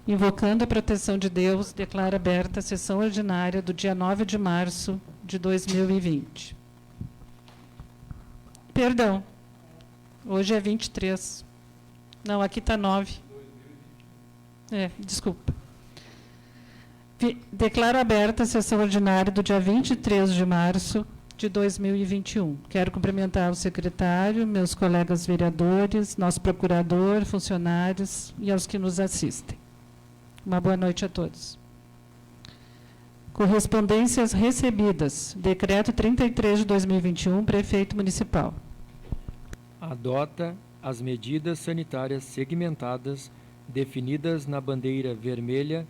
Invocando a proteção de Deus, declaro aberta a sessão ordinária do dia 9 de março de 2020. Perdão, hoje é 23. Não, aqui está 9. Desculpa. Declaro aberta a sessão ordinária do dia 23 de março de 2021. Quero cumprimentar o secretário, meus colegas vereadores, nosso procurador, funcionários e aos que nos assistem. Uma boa noite a todos. Correspondências recebidas. Decreto 33 de 2021, Prefeito Municipal. Adota as medidas sanitárias segmentadas definidas na bandeira vermelha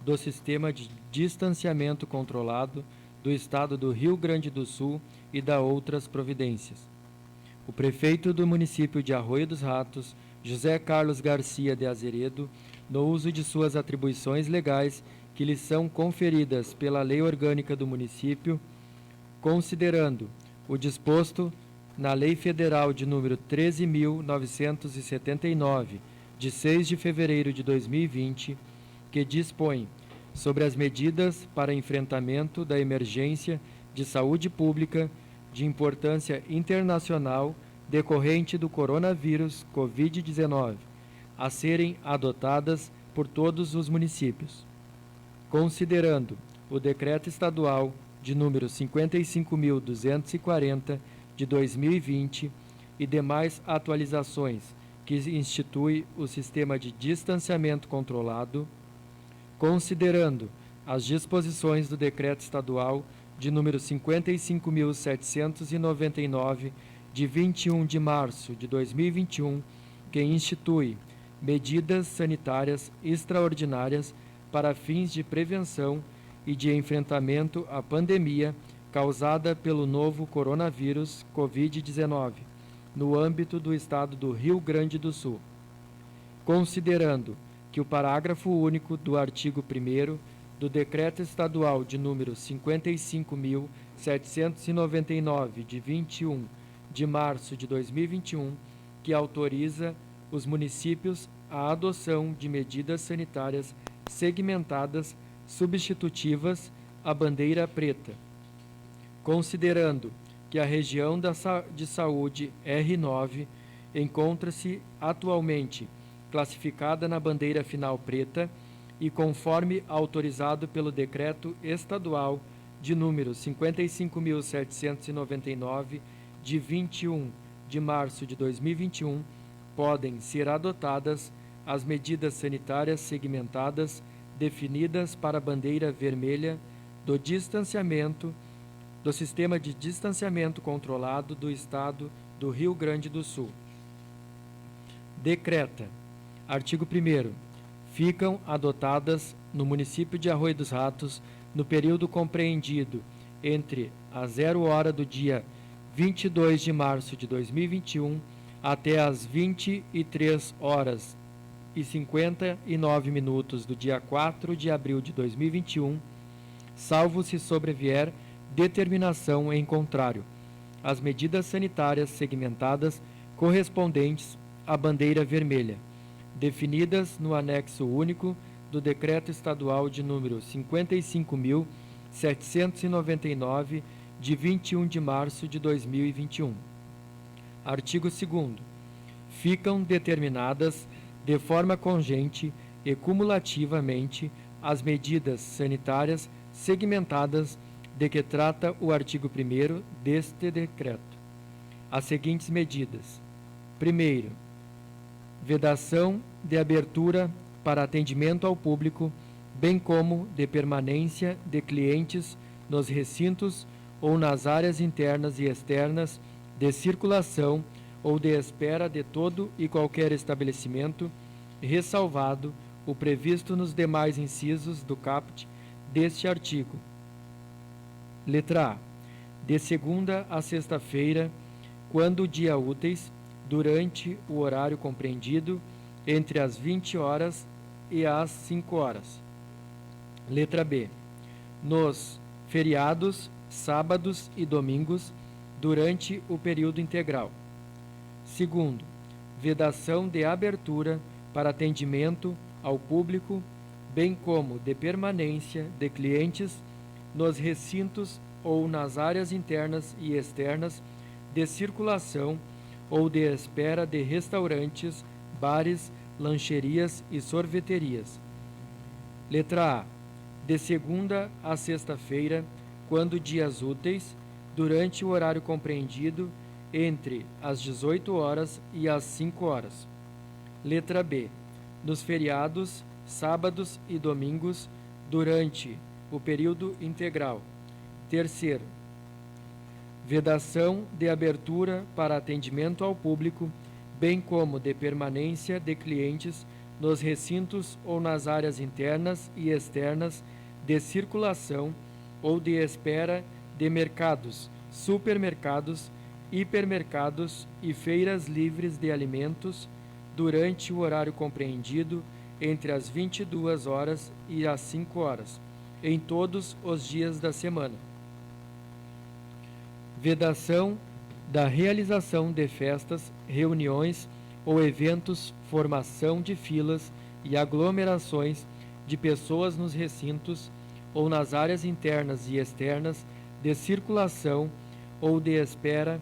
do Sistema de Distanciamento Controlado do Estado do Rio Grande do Sul e da outras providências. O prefeito do município de Arroio dos Ratos, José Carlos Garcia de Azeredo, no uso de suas atribuições legais que lhe são conferidas pela Lei Orgânica do município, considerando o disposto na Lei Federal de número 13.979, de 6 de fevereiro de 2020, que dispõe sobre as medidas para enfrentamento da emergência de saúde pública de importância internacional decorrente do coronavírus Covid-19, a serem adotadas por todos os municípios. Considerando o Decreto Estadual de número 55.240, de 2020, e demais atualizações que institui o Sistema de Distanciamento Controlado, considerando as disposições do Decreto Estadual de número 55.799, de 21 de março de 2021, que institui medidas sanitárias extraordinárias para fins de prevenção e de enfrentamento à pandemia causada pelo novo coronavírus Covid-19, no âmbito do Estado do Rio Grande do Sul. Considerando que o parágrafo único do artigo 1º do Decreto Estadual de número 55.799, de 21 de março de 2021, que autoriza os municípios à adoção de medidas sanitárias segmentadas substitutivas à bandeira preta, considerando que a região de saúde R9 encontra-se atualmente classificada na bandeira final preta e conforme autorizado pelo Decreto Estadual de número 55.799, de 21 de março de 2021, podem ser adotadas as medidas sanitárias segmentadas definidas para a bandeira vermelha do distanciamento do Sistema de Distanciamento Controlado do Estado do Rio Grande do Sul. Decreta. Artigo 1º. Ficam adotadas no município de Arroio dos Ratos, no período compreendido entre a 0h do dia 22 de março de 2021 até as 23h59 do dia 4 de abril de 2021, salvo se sobrevier determinação em contrário, as medidas sanitárias segmentadas correspondentes à bandeira vermelha, definidas no anexo único do Decreto Estadual de número 55.799, de 21 de março de 2021. Artigo 2º. Ficam determinadas de forma congente e cumulativamente as medidas sanitárias segmentadas de que trata o artigo 1º deste decreto. As seguintes medidas. Primeiro, vedação de abertura para atendimento ao público, bem como de permanência de clientes nos recintos ou nas áreas internas e externas de circulação ou de espera de todo e qualquer estabelecimento, ressalvado o previsto nos demais incisos do caput deste artigo. Letra A. De segunda a sexta-feira, quando dia úteis, durante o horário compreendido entre as 20 horas e as 5 horas. Letra B. Nos feriados, sábados e domingos, durante o período integral. Segundo, vedação de abertura para atendimento ao público, bem como de permanência de clientes nos recintos ou nas áreas internas e externas de circulação ou de espera de restaurantes, bares, lancherias e sorveterias. Letra A. De segunda a sexta-feira, quando dias úteis, durante o horário compreendido entre as 18 horas e as 5 horas. Letra B. Nos feriados, sábados e domingos, durante o período integral. Terceiro, vedação de abertura para atendimento ao público, bem como de permanência de clientes nos recintos ou nas áreas internas e externas de circulação ou de espera de mercados, supermercados, hipermercados e feiras livres de alimentos durante o horário compreendido entre as 22 horas e as 5 horas, em todos os dias da semana. Vedação da realização de festas, reuniões ou eventos, formação de filas e aglomerações de pessoas nos recintos ou nas áreas internas e externas de circulação ou de espera,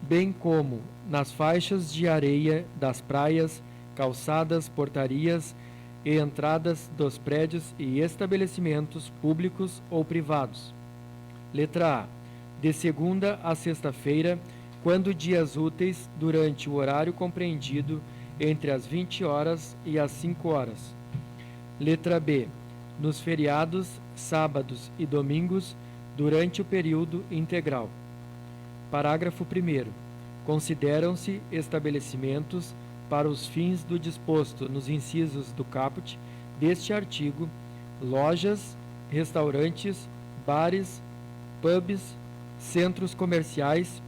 bem como nas faixas de areia das praias, calçadas, portarias e entradas dos prédios e estabelecimentos públicos ou privados. Letra A. De segunda a sexta-feira, quando dias úteis, durante o horário compreendido entre as 20 horas e as 5 horas. Letra B. Nos feriados, sábados e domingos, durante o período integral. Parágrafo 1º. Consideram-se estabelecimentos para os fins do disposto nos incisos do caput deste artigo, lojas, restaurantes, bares, pubs, centros comerciais,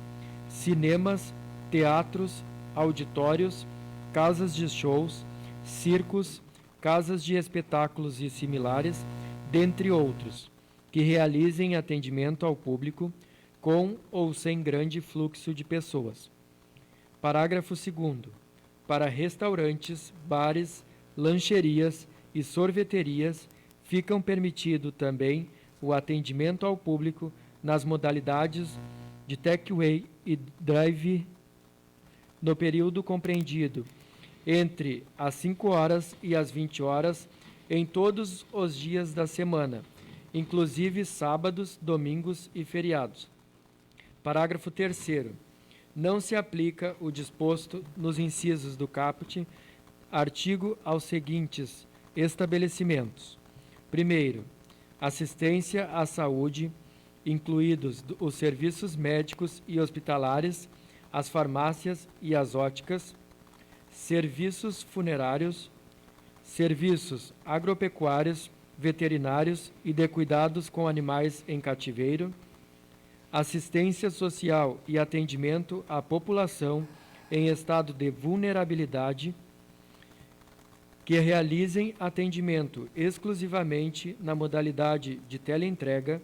cinemas, teatros, auditórios, casas de shows, circos, casas de espetáculos e similares, dentre outros, que realizem atendimento ao público com ou sem grande fluxo de pessoas. Parágrafo 2º. Para restaurantes, bares, lancherias e sorveterias, ficam permitido também o atendimento ao público nas modalidades de takeaway e drive no período compreendido entre as 5 horas e as 20 horas em todos os dias da semana, inclusive sábados, domingos e feriados. Parágrafo 3º. Não se aplica o disposto nos incisos do caput artigo aos seguintes estabelecimentos. Primeiro, assistência à saúde, incluídos os serviços médicos e hospitalares, as farmácias e as óticas, serviços funerários, serviços agropecuários, veterinários e de cuidados com animais em cativeiro, assistência social e atendimento à população em estado de vulnerabilidade, que realizem atendimento exclusivamente na modalidade de teleentrega,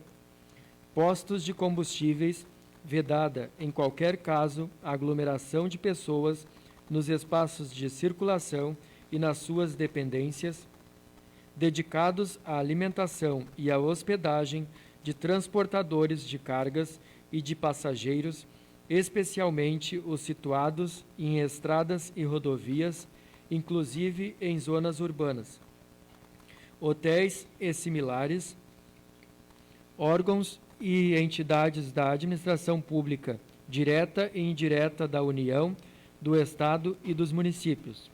postos de combustíveis, vedada, em qualquer caso, a aglomeração de pessoas nos espaços de circulação e nas suas dependências, dedicados à alimentação e à hospedagem de transportadores de cargas e de passageiros, especialmente os situados em estradas e rodovias, inclusive em zonas urbanas. Hotéis e similares, órgãos e entidades da administração pública, direta e indireta da União, do Estado e dos municípios.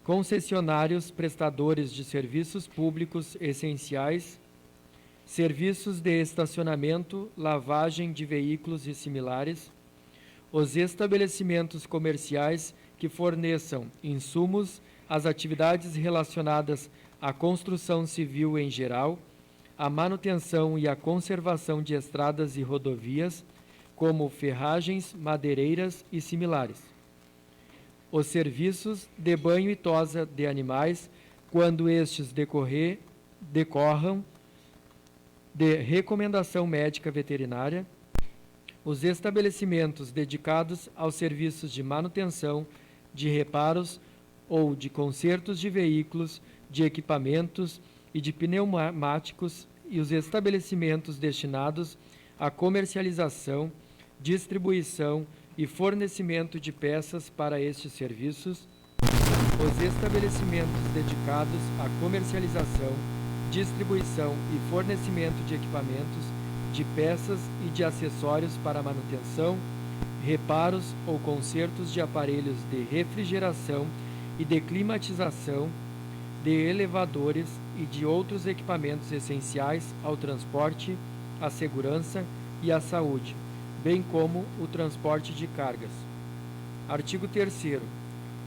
Concessionários prestadores de serviços públicos essenciais, serviços de estacionamento, lavagem de veículos e similares, os estabelecimentos comerciais que forneçam insumos às atividades relacionadas à construção civil em geral, a manutenção e a conservação de estradas e rodovias, como ferragens, madeireiras e similares. Os serviços de banho e tosa de animais, quando estes decorram de recomendação médica veterinária, os estabelecimentos dedicados aos serviços de manutenção, de reparos ou de consertos de veículos, de equipamentos e de pneumáticos e os estabelecimentos destinados à comercialização, distribuição e fornecimento de peças para estes serviços, os estabelecimentos dedicados à comercialização, distribuição e fornecimento de equipamentos, de peças e de acessórios para manutenção, reparos ou consertos de aparelhos de refrigeração e de climatização, de elevadores e de outros equipamentos essenciais ao transporte, à segurança e à saúde, bem como o transporte de cargas. Artigo 3º.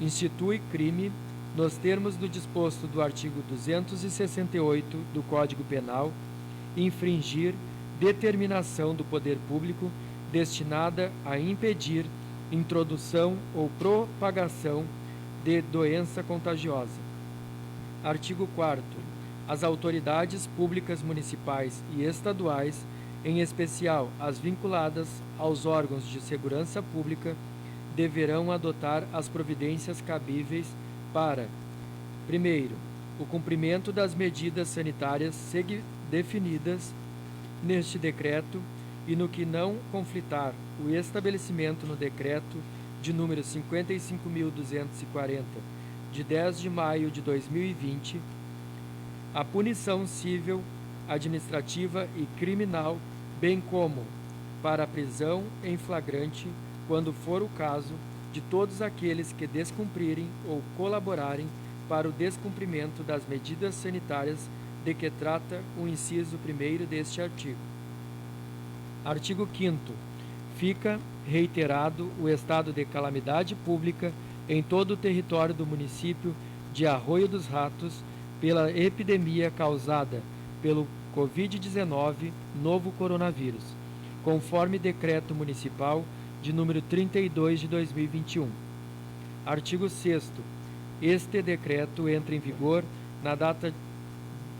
Institui crime, nos termos do disposto do artigo 268 do Código Penal, infringir determinação do poder público destinada a impedir introdução ou propagação de doença contagiosa. Artigo 4º. As autoridades públicas municipais e estaduais, em especial as vinculadas aos órgãos de segurança pública, deverão adotar as providências cabíveis para: primeiro, o cumprimento das medidas sanitárias definidas neste decreto e, no que não conflitar, o estabelecimento no decreto de número 55.240, de 10 de maio de 2020, a punição civil, administrativa e criminal, bem como para a prisão em flagrante, quando for o caso, de todos aqueles que descumprirem ou colaborarem para o descumprimento das medidas sanitárias de que trata o inciso 1º deste artigo. Artigo 5º. Fica reiterado o estado de calamidade pública em todo o território do município de Arroio dos Ratos pela epidemia causada pelo Covid-19, novo coronavírus, conforme decreto municipal de número 32 de 2021. Artigo 6º. Este decreto entra em vigor na data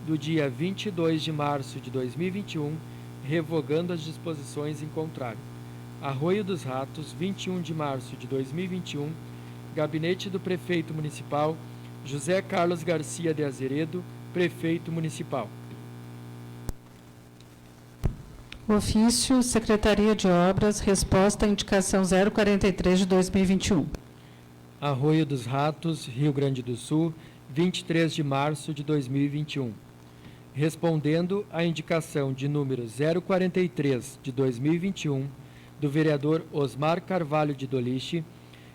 do dia 22 de março de 2021, revogando as disposições em contrário. Arroio dos Ratos, 21 de março de 2021, Gabinete do Prefeito Municipal, José Carlos Garcia de Azeredo, Prefeito Municipal. Ofício, Secretaria de Obras, resposta à indicação 043 de 2021. Arroio dos Ratos, Rio Grande do Sul, 23 de março de 2021. Respondendo à indicação de número 043 de 2021 do vereador Osmar Carvalho de Doliche,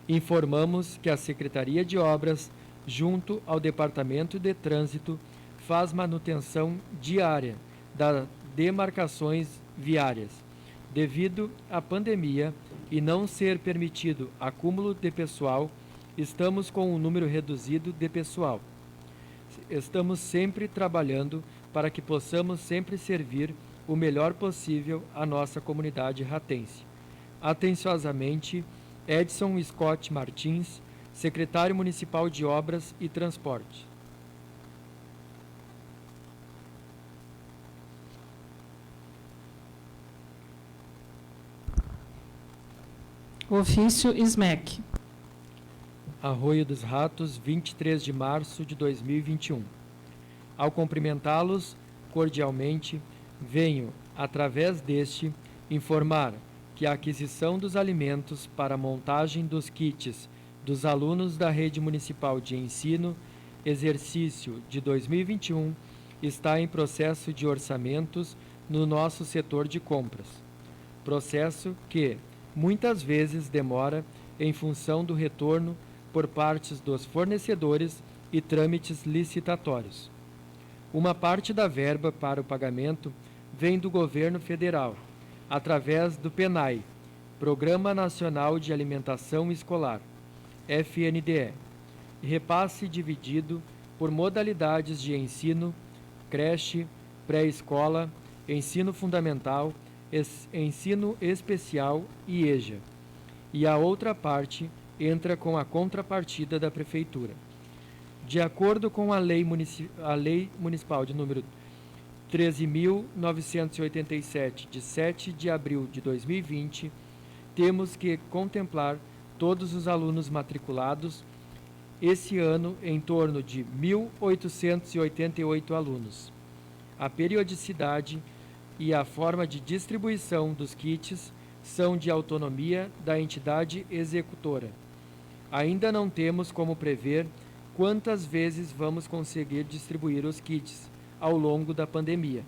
informamos que a Secretaria de Obras, junto ao Departamento de Trânsito, faz manutenção diária das demarcações viárias. Devido à pandemia e não ser permitido acúmulo de pessoal, estamos com um número reduzido de pessoal. Estamos sempre trabalhando para que possamos sempre servir o melhor possível à nossa comunidade ratense. Atenciosamente, Edson Scott Martins, Secretário Municipal de Obras e Transporte. Ofício SMEC. Arroio dos Ratos, 23 de março de 2021. Ao cumprimentá-los cordialmente, venho, através deste, informar que a aquisição dos alimentos para a montagem dos kits dos alunos da Rede Municipal de Ensino, exercício de 2021, está em processo de orçamentos no nosso setor de compras. Processo que, muitas vezes, demora em função do retorno por partes dos fornecedores e trâmites licitatórios. Uma parte da verba para o pagamento vem do governo federal, através do PNAE, Programa Nacional de Alimentação Escolar, FNDE, repasse dividido por modalidades de ensino, creche, pré-escola, ensino fundamental, ensino especial e EJA. E a outra parte entra com a contrapartida da Prefeitura. De acordo com a Lei Municipal de número 13.987, de 7 de abril de 2020, temos que contemplar todos os alunos matriculados, esse ano em torno de 1.888 alunos. A periodicidade e a forma de distribuição dos kits são de autonomia da entidade executora. Ainda não temos como prever quantas vezes vamos conseguir distribuir os kits ao longo da pandemia,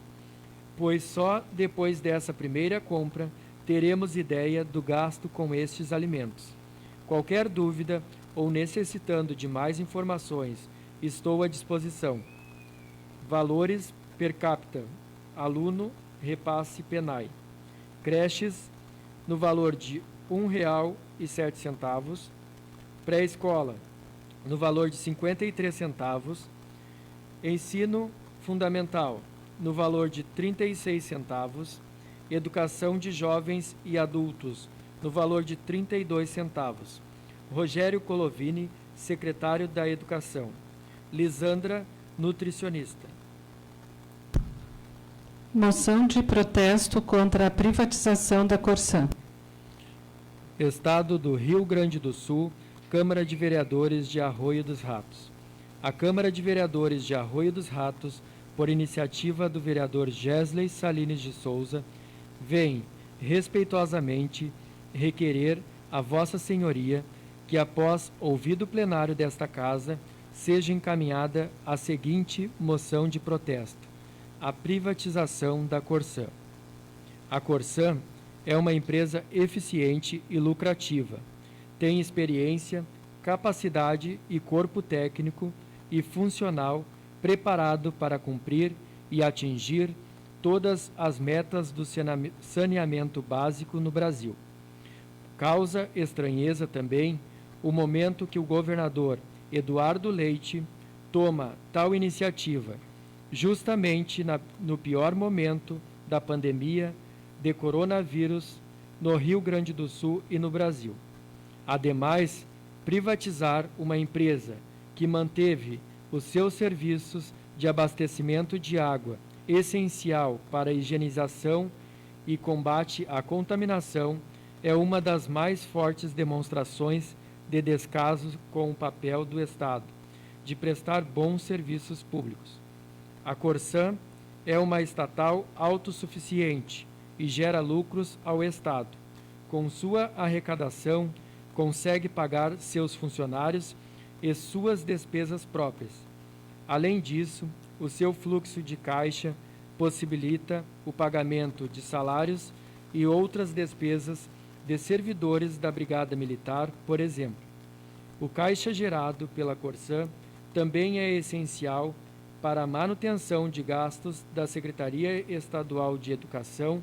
pois só depois dessa primeira compra teremos ideia do gasto com estes alimentos. Qualquer dúvida ou necessitando de mais informações, estou à disposição. Valores per capita, aluno, repasse PENAI. Creches, no valor de R$ 1,07. Pré-escola, no valor de 53 centavos. Ensino fundamental, no valor de 36 centavos. Educação de jovens e adultos, no valor de 32 centavos. Rogério Colovini, secretário da Educação. Lisandra, nutricionista. Moção de protesto contra a privatização da Corsã. Estado do Rio Grande do Sul, Câmara de Vereadores de Arroio dos Ratos. A Câmara de Vereadores de Arroio dos Ratos, por iniciativa do vereador Gesley Salines de Souza, vem, respeitosamente, requerer a Vossa Senhoria que, após ouvido o plenário desta Casa, seja encaminhada a seguinte moção de protesto: a privatização da Corsã. A Corsã é uma empresa eficiente e lucrativa. Tem experiência, capacidade e corpo técnico e funcional preparado para cumprir e atingir todas as metas do saneamento básico no Brasil. Causa estranheza também o momento que o governador Eduardo Leite toma tal iniciativa, justamente no pior momento da pandemia de coronavírus no Rio Grande do Sul e no Brasil. Ademais, privatizar uma empresa que manteve os seus serviços de abastecimento de água, essencial para a higienização e combate à contaminação, é uma das mais fortes demonstrações de descaso com o papel do Estado de prestar bons serviços públicos. A Corsã é uma estatal autossuficiente e gera lucros ao Estado. Com sua arrecadação, consegue pagar seus funcionários e suas despesas próprias. Além disso, o seu fluxo de caixa possibilita o pagamento de salários e outras despesas de servidores da Brigada Militar, por exemplo. O caixa gerado pela Corsã também é essencial para a manutenção de gastos da Secretaria Estadual de Educação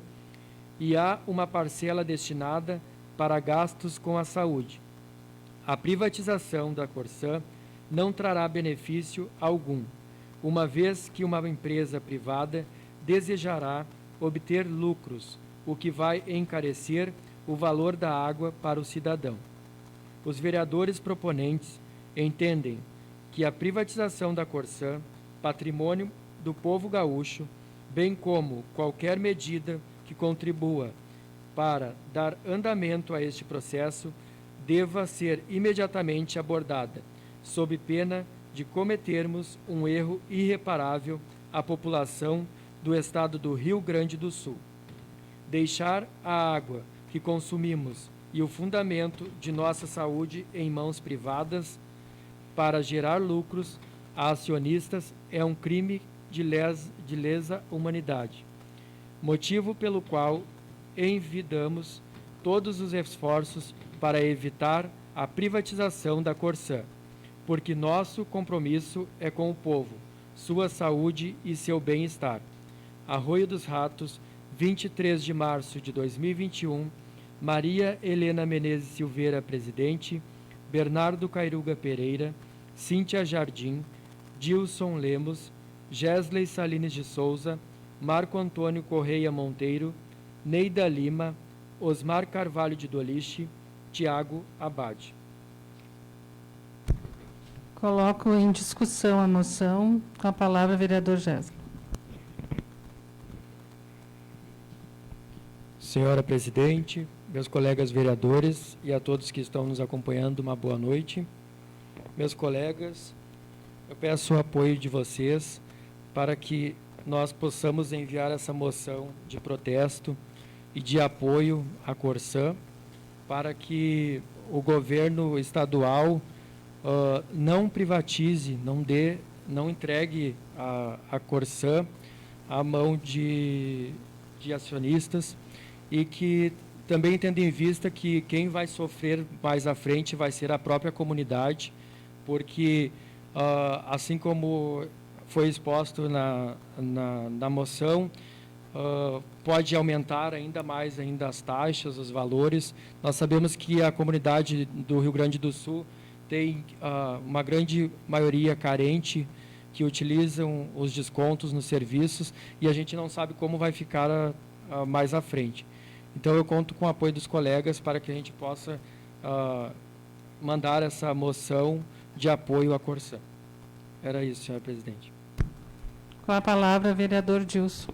e há uma parcela destinada para gastos com a saúde. A privatização da Corsã não trará benefício algum, uma vez que uma empresa privada desejará obter lucros, o que vai encarecer o valor da água para o cidadão. Os vereadores proponentes entendem que a privatização da Corsã, patrimônio do povo gaúcho, bem como qualquer medida que contribua para dar andamento a este processo, deva ser imediatamente abordada, sob pena de cometermos um erro irreparável à população do estado do Rio Grande do Sul. Deixar a água que consumimos e o fundamento de nossa saúde em mãos privadas para gerar lucros a acionistas é um crime de lesa humanidade, motivo pelo qual envidamos todos os esforços para evitar a privatização da Corsã, porque nosso compromisso é com o povo, sua saúde e seu bem-estar. Arroio dos Ratos, 23 de março de 2021, Maria Helena Menezes Silveira, presidente, Bernardo Cairuga Pereira, Cíntia Jardim, Dilson Lemos, Gesley Salines de Souza, Marco Antônio Correia Monteiro, Neida Lima, Osmar Carvalho de Doliche, Tiago Abade. Coloco em discussão a moção. Com a palavra, vereador Gesley. Senhora presidente, meus colegas vereadores e a todos que estão nos acompanhando, uma boa noite. Meus colegas, eu peço o apoio de vocês para que nós possamos enviar essa moção de protesto e de apoio à Corsã, para que o governo estadual não privatize, não entregue a Corsã à mão de acionistas, e que também tendo em vista que quem vai sofrer mais à frente vai ser a própria comunidade, porque assim como foi exposto na moção, pode aumentar ainda mais as taxas, os valores. Nós sabemos que a comunidade do Rio Grande do Sul tem uma grande maioria carente, que utilizam os descontos nos serviços, e a gente não sabe como vai ficar mais à frente. Então, eu conto com o apoio dos colegas para que a gente possa mandar essa moção de apoio à Corsã. Era isso, senhora presidente. Com a palavra, vereador Dilson.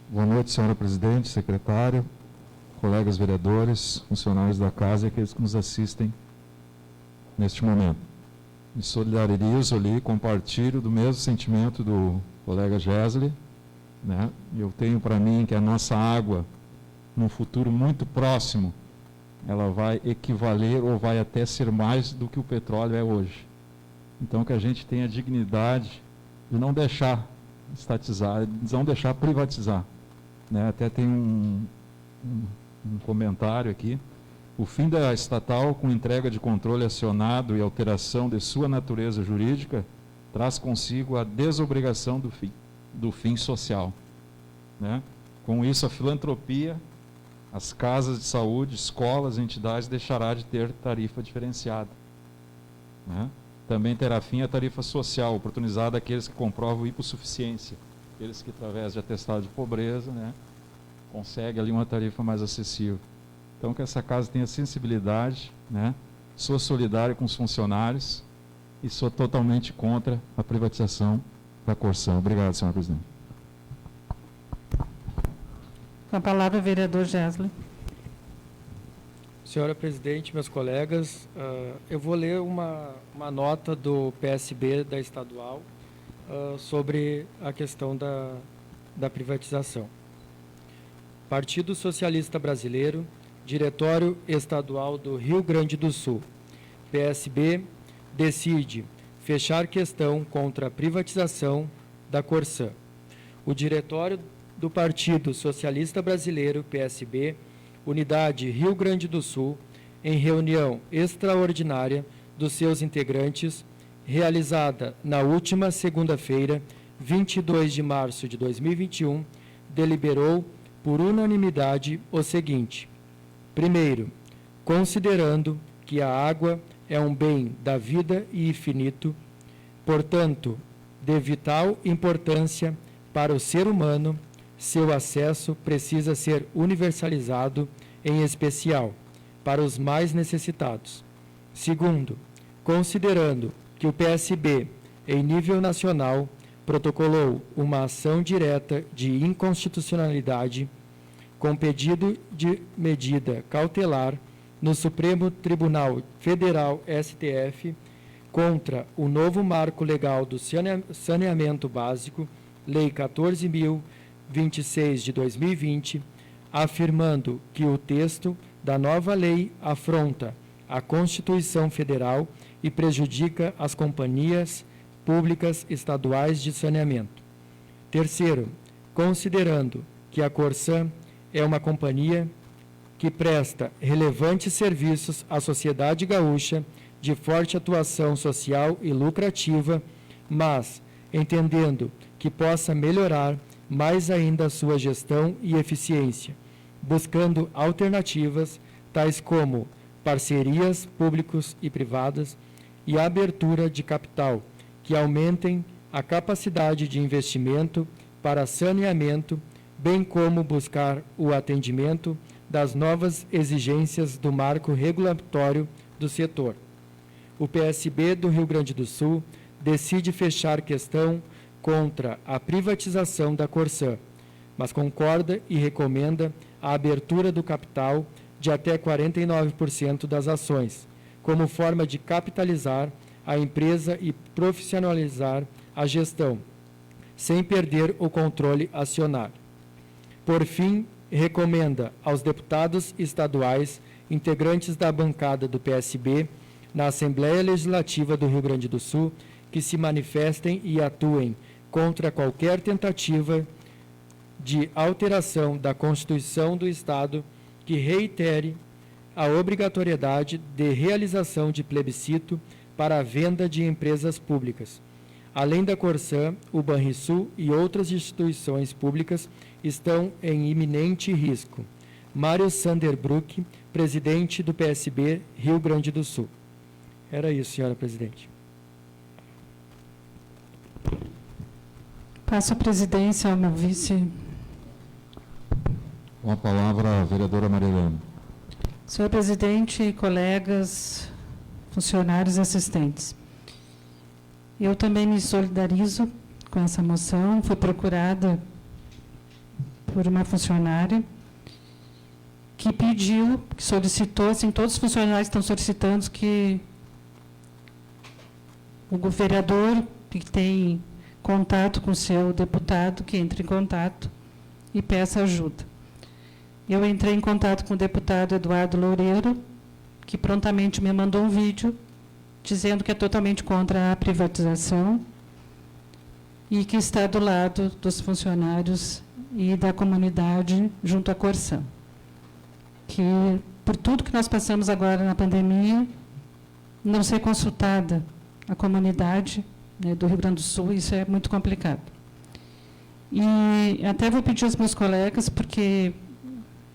Boa noite, senhora presidente, secretário, colegas vereadores, funcionários da casa e aqueles que nos assistem neste momento. Me solidarizo ali, compartilho do mesmo sentimento do colega Gesley, né? Eu tenho para mim que a nossa água, num futuro muito próximo, ela vai equivaler ou vai até ser mais do que o petróleo é hoje. Então, que a gente tenha dignidade de não deixar estatizar, de não deixar privatizar, né? Até tem um comentário aqui. O fim da estatal, com entrega de controle acionado e alteração de sua natureza jurídica, traz consigo a desobrigação do fim social, né? Com isso, a filantropia, as casas de saúde, escolas, entidades deixará de ter tarifa diferenciada, né? Também terá fim a tarifa social, oportunizada àqueles que comprovam hipossuficiência, aqueles que, através de atestado de pobreza, né, conseguem ali uma tarifa mais acessível. Então, que essa casa tenha sensibilidade, né? Sou solidário com os funcionários e sou totalmente contra a privatização da Corsã. Obrigado, senhora presidente. Com a palavra, vereador Gesley. Senhora presidente, meus colegas, eu vou ler uma nota do PSB da estadual sobre a questão da privatização. Partido Socialista Brasileiro, Diretório Estadual do Rio Grande do Sul, PSB, decide fechar questão contra a privatização da Corsã. O Diretório do Partido Socialista Brasileiro, PSB, Unidade Rio Grande do Sul, em reunião extraordinária dos seus integrantes, realizada na última segunda-feira, 22 de março de 2021, deliberou por unanimidade o seguinte: primeiro, considerando que a água é um bem da vida e infinito, portanto, de vital importância para o ser humano, seu acesso precisa ser universalizado, em especial para os mais necessitados. Segundo, considerando que o PSB, em nível nacional, protocolou uma ação direta de inconstitucionalidade com pedido de medida cautelar no Supremo Tribunal Federal, STF, contra o novo marco legal do saneamento básico, Lei 14.026 de 2020, afirmando que o texto da nova lei afronta a Constituição Federal e prejudica as companhias públicas estaduais de saneamento. Terceiro, considerando que a Corsã é uma companhia que presta relevantes serviços à sociedade gaúcha, de forte atuação social e lucrativa, mas entendendo que possa melhorar mais ainda a sua gestão e eficiência, buscando alternativas tais como parcerias públicos e privadas e a abertura de capital que aumentem a capacidade de investimento para saneamento, bem como buscar o atendimento das novas exigências do marco regulatório do setor. O PSB do Rio Grande do Sul decide fechar questão contra a privatização da Corsã, mas concorda e recomenda a abertura do capital de até 49% das ações, como forma de capitalizar a empresa e profissionalizar a gestão, sem perder o controle acionário. Por fim, recomenda aos deputados estaduais, integrantes da bancada do PSB, na Assembleia Legislativa do Rio Grande do Sul, que se manifestem e atuem contra qualquer tentativa de alteração da Constituição do Estado que reitere a obrigatoriedade de realização de plebiscito para a venda de empresas públicas. Além da Corsã, o Banrisul e outras instituições públicas estão em iminente risco. Mário Sanderbruck, presidente do PSB, Rio Grande do Sul. Era isso, senhora presidente. Passo a presidência ao meu vice. Com a palavra, a vereadora Maria Helena. Senhor presidente, colegas, funcionários e assistentes. Eu também me solidarizo com essa moção. Fui procurada por uma funcionária que pediu, que solicitou, assim, todos os funcionários estão solicitando que o vereador que tem contato com o seu deputado, que entre em contato e peça ajuda. Eu entrei em contato com o deputado Eduardo Loureiro, que prontamente me mandou um vídeo dizendo que é totalmente contra a privatização e que está do lado dos funcionários e da comunidade junto à Corsã. Que, por tudo que nós passamos agora na pandemia, não ser consultada a comunidade, né, do Rio Grande do Sul, isso é muito complicado. E até vou pedir aos meus colegas, porque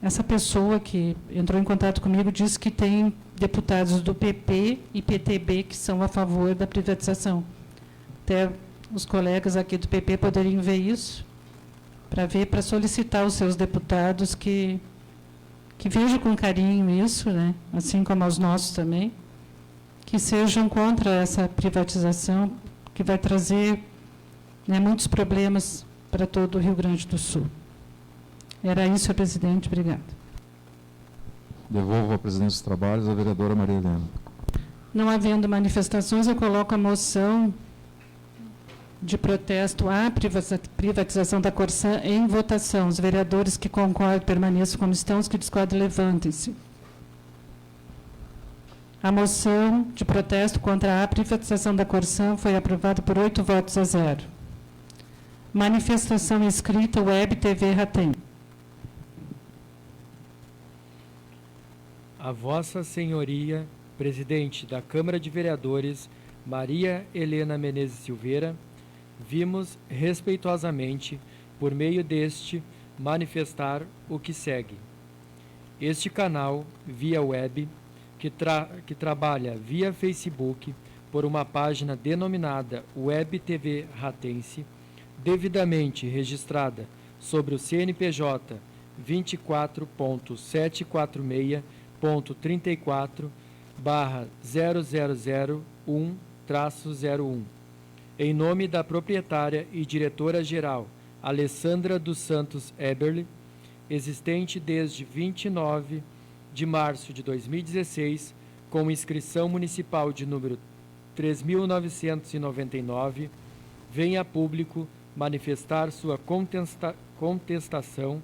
essa pessoa que entrou em contato comigo disse que tem deputados do PP e PTB que são a favor da privatização. Até os colegas aqui do PP poderiam ver isso, para solicitar aos seus deputados que vejam com carinho isso, né, assim como aos nossos também, que sejam contra essa privatização, que vai trazer, né, muitos problemas para todo o Rio Grande do Sul. Era isso, senhor presidente. Obrigada. Devolvo a presidência dos trabalhos à vereadora Maria Helena. Não havendo manifestações, eu coloco a moção de protesto à privatização da Corsã em votação. Os vereadores que concordam permaneçam como estão, os que discordam levantem-se. A moção de protesto contra a privatização da Corsã foi aprovada por 8 votos a 0. Manifestação escrita, Web TV Ratem. A Vossa Senhoria, presidente da Câmara de Vereadores, Maria Helena Menezes Silveira, vimos respeitosamente, por meio deste, manifestar o que segue. Este canal, via web, que trabalha via Facebook por uma página denominada Web TV Ratense, devidamente registrada sobre o CNPJ 24.746.34/0001-01, em nome da proprietária e diretora-geral Alessandra dos Santos Eberle, existente desde 29 de março de 2016, com inscrição municipal de número 3.999, vem a público manifestar sua contestação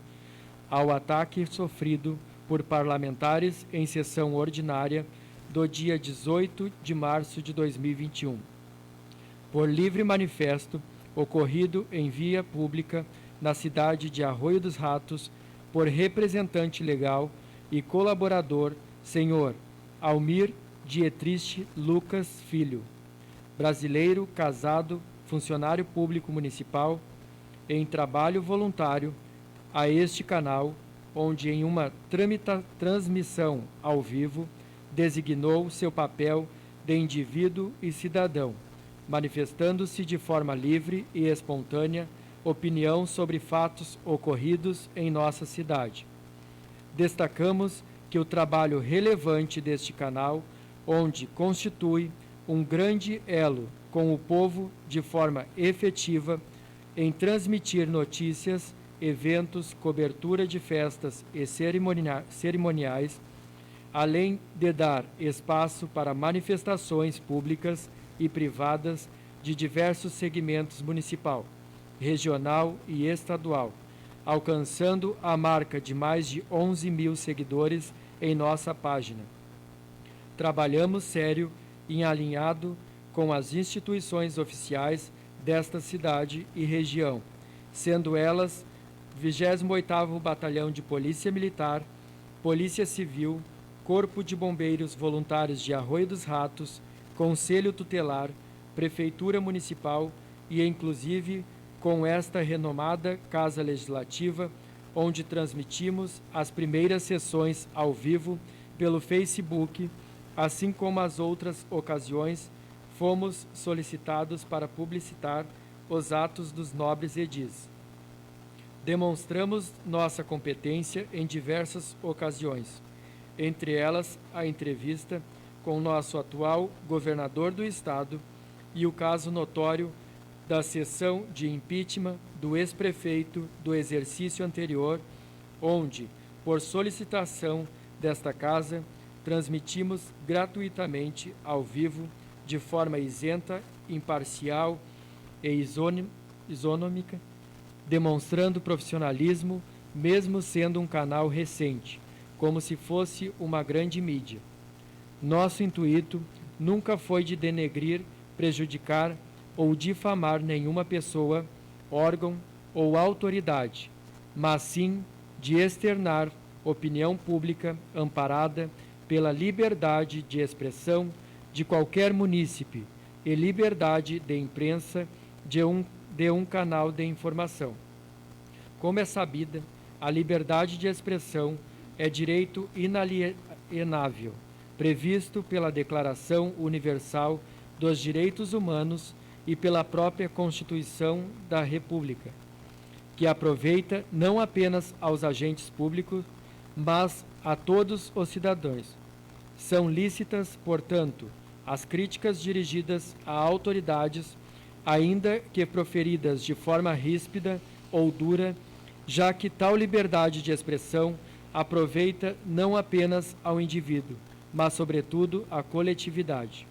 ao ataque sofrido por parlamentares em sessão ordinária do dia 18 de março de 2021. Por livre manifesto, ocorrido em via pública na cidade de Arroio dos Ratos, por representante legal e colaborador, senhor Almir Dietrich Lucas Filho, brasileiro, casado, funcionário público municipal, em trabalho voluntário a este canal, onde em uma transmissão ao vivo designou seu papel de indivíduo e cidadão, manifestando-se de forma livre e espontânea opinião sobre fatos ocorridos em nossa cidade. Destacamos que o trabalho relevante deste canal, onde constitui um grande elo com o povo de forma efetiva em transmitir notícias eventos, cobertura de festas e cerimoniais, além de dar espaço para manifestações públicas e privadas de diversos segmentos municipal, regional e estadual, alcançando a marca de mais de 11 mil seguidores em nossa página. Trabalhamos sério e alinhado com as instituições oficiais desta cidade e região, sendo elas 28º Batalhão de Polícia Militar, Polícia Civil, Corpo de Bombeiros Voluntários de Arroio dos Ratos, Conselho Tutelar, Prefeitura Municipal e, inclusive, com esta renomada Casa Legislativa, onde transmitimos as primeiras sessões ao vivo pelo Facebook, assim como as outras ocasiões, fomos solicitados para publicitar os atos dos nobres edis. Demonstramos nossa competência em diversas ocasiões, entre elas a entrevista com nosso atual governador do estado e o caso notório da sessão de impeachment do ex-prefeito do exercício anterior, onde, por solicitação desta casa, transmitimos gratuitamente ao vivo, de forma isenta, imparcial e isonômica, demonstrando profissionalismo, mesmo sendo um canal recente, como se fosse uma grande mídia. Nosso intuito nunca foi de denegrir, prejudicar ou difamar nenhuma pessoa, órgão ou autoridade, mas sim de externar opinião pública amparada pela liberdade de expressão de qualquer munícipe e liberdade de imprensa de um canal de informação. Como é sabida, a liberdade de expressão é direito inalienável, previsto pela Declaração Universal dos Direitos Humanos e pela própria Constituição da República, que aproveita não apenas aos agentes públicos, mas a todos os cidadãos. São lícitas, portanto, as críticas dirigidas a autoridades, ainda que proferidas de forma ríspida ou dura, já que tal liberdade de expressão aproveita não apenas ao indivíduo, mas, sobretudo, à coletividade.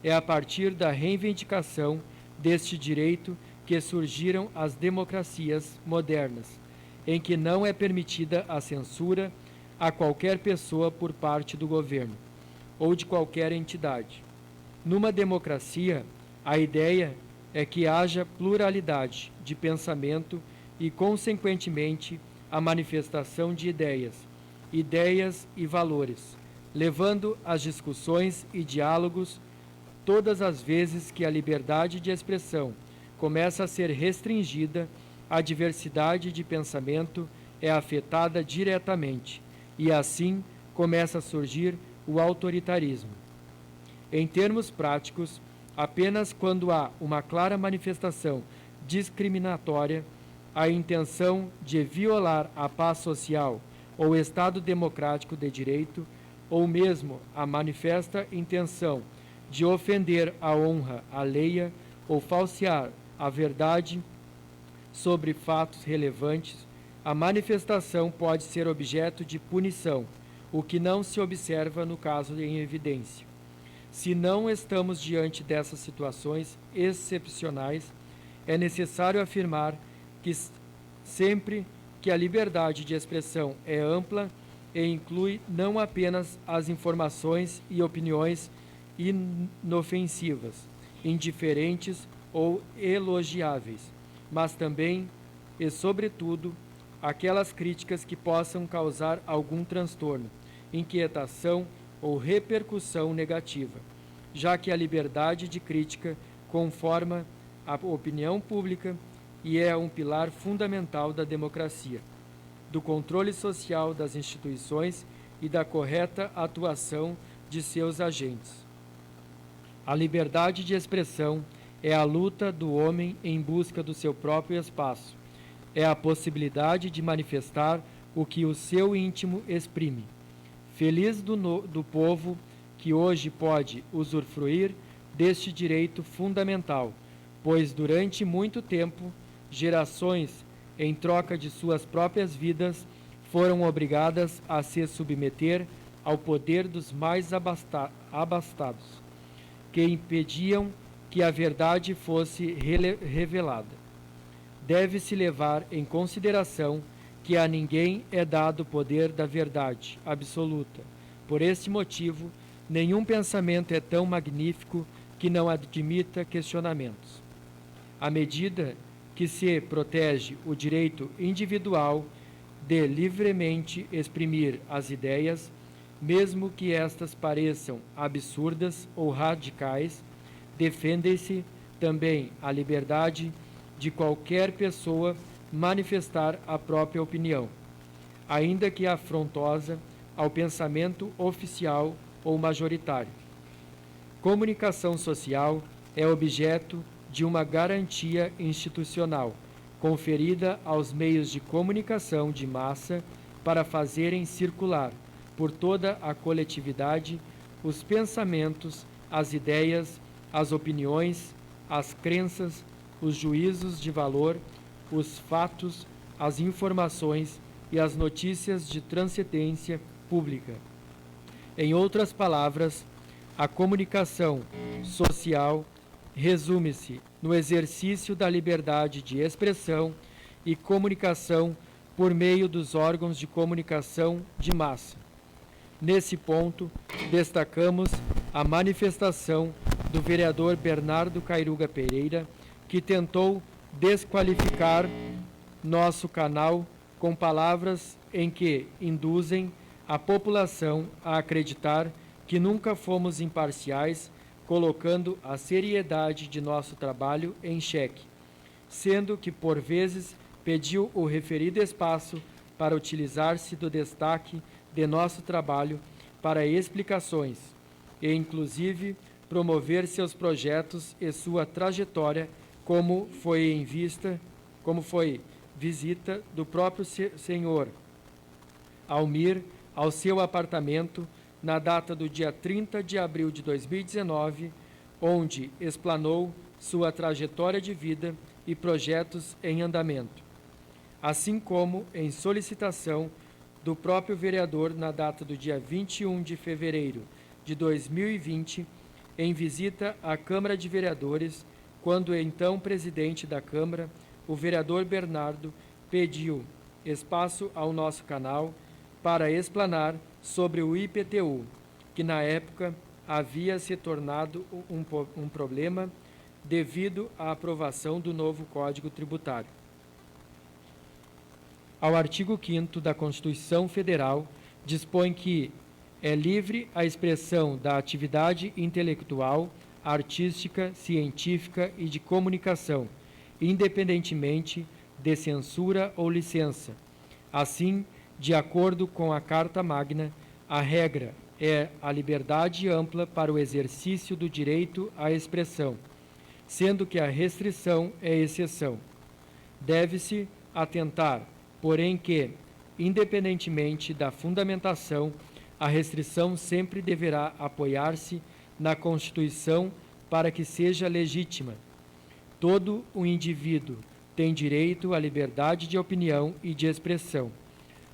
É a partir da reivindicação deste direito que surgiram as democracias modernas, em que não é permitida a censura a qualquer pessoa por parte do governo ou de qualquer entidade. Numa democracia, a ideia é que haja pluralidade de pensamento e, consequentemente, a manifestação de ideias e valores, levando às discussões e diálogos. Todas as vezes que a liberdade de expressão começa a ser restringida, a diversidade de pensamento é afetada diretamente e, assim, começa a surgir o autoritarismo. Em termos práticos, apenas quando há uma clara manifestação discriminatória, a intenção de violar a paz social ou o Estado democrático de direito, ou mesmo a manifesta intenção de ofender a honra alheia ou falsear a verdade sobre fatos relevantes, a manifestação pode ser objeto de punição, o que não se observa no caso em evidência. Se não estamos diante dessas situações excepcionais, é necessário afirmar que sempre que a liberdade de expressão é ampla e inclui não apenas as informações e opiniões inofensivas, indiferentes ou elogiáveis, mas também e, sobretudo, aquelas críticas que possam causar algum transtorno, inquietação ou repercussão negativa, já que a liberdade de crítica conforma a opinião pública e é um pilar fundamental da democracia, do controle social das instituições e da correta atuação de seus agentes. A liberdade de expressão é a luta do homem em busca do seu próprio espaço. É a possibilidade de manifestar o que o seu íntimo exprime. Feliz do povo que hoje pode usufruir deste direito fundamental, pois durante muito tempo, gerações em troca de suas próprias vidas, foram obrigadas a se submeter ao poder dos mais abastados, que impediam que a verdade fosse revelada. Deve-se levar em consideração que a ninguém é dado o poder da verdade absoluta. Por este motivo, nenhum pensamento é tão magnífico que não admita questionamentos. À medida que se protege o direito individual de livremente exprimir as ideias, mesmo que estas pareçam absurdas ou radicais, defende-se também a liberdade de qualquer pessoa manifestar a própria opinião, ainda que afrontosa ao pensamento oficial ou majoritário. Comunicação social é objeto de uma garantia institucional, conferida aos meios de comunicação de massa para fazerem circular por toda a coletividade os pensamentos, as ideias, as opiniões, as crenças, os juízos de valor, os fatos, as informações e as notícias de transcendência pública. Em outras palavras, a comunicação social resume-se no exercício da liberdade de expressão e comunicação por meio dos órgãos de comunicação de massa. Nesse ponto, destacamos a manifestação do vereador Bernardo Cairuga Pereira, que tentou desqualificar nosso canal com palavras em que induzem a população a acreditar que nunca fomos imparciais, colocando a seriedade de nosso trabalho em xeque, sendo que, por vezes, pediu o referido espaço para utilizar-se do destaque de nosso trabalho para explicações e, inclusive, promover seus projetos e sua trajetória, como foi visita do próprio senhor Almir ao seu apartamento na data do dia 30 de abril de 2019, onde explanou sua trajetória de vida e projetos em andamento, assim como em solicitação do próprio vereador na data do dia 21 de fevereiro de 2020, em visita à Câmara de Vereadores, quando o então presidente da Câmara, o vereador Bernardo, pediu espaço ao nosso canal para explanar sobre o IPTU, que na época havia se tornado um problema devido à aprovação do novo Código Tributário. Ao artigo 5º da Constituição Federal, dispõe que é livre a expressão da atividade intelectual, artística, científica e de comunicação, independentemente de censura ou licença. Assim, de acordo com a Carta Magna, a regra é a liberdade ampla para o exercício do direito à expressão, sendo que a restrição é exceção. Deve-se atentar, porém, que, independentemente da fundamentação, a restrição sempre deverá apoiar-se na Constituição para que seja legítima. Todo o indivíduo tem direito à liberdade de opinião e de expressão,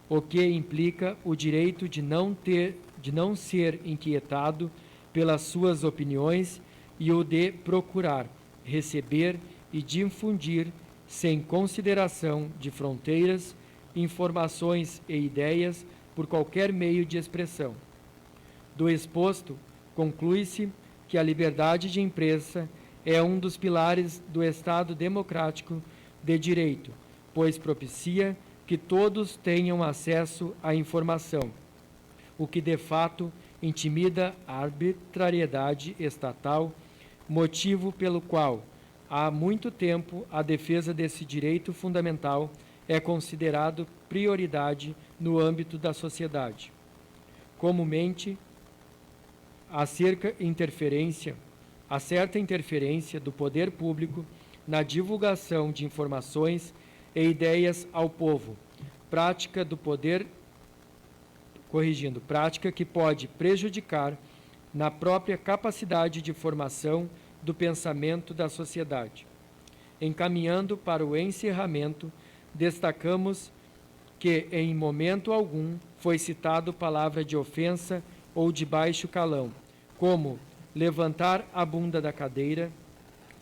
o que implica o direito de não ser inquietado pelas suas opiniões e o de procurar, receber e difundir, sem consideração de fronteiras, informações e ideias por qualquer meio de expressão. Do exposto, conclui-se que a liberdade de imprensa é um dos pilares do Estado democrático de direito, pois propicia que todos tenham acesso à informação, o que de fato intimida a arbitrariedade estatal, motivo pelo qual, há muito tempo, a defesa desse direito fundamental é considerado prioridade no âmbito da sociedade. Comumente, há certa interferência do poder público na divulgação de informações e ideias ao povo, prática que pode prejudicar na própria capacidade de formação do pensamento da sociedade. Encaminhando para o encerramento, destacamos que em momento algum foi citado palavra de ofensa ou de baixo calão, como levantar a bunda da cadeira,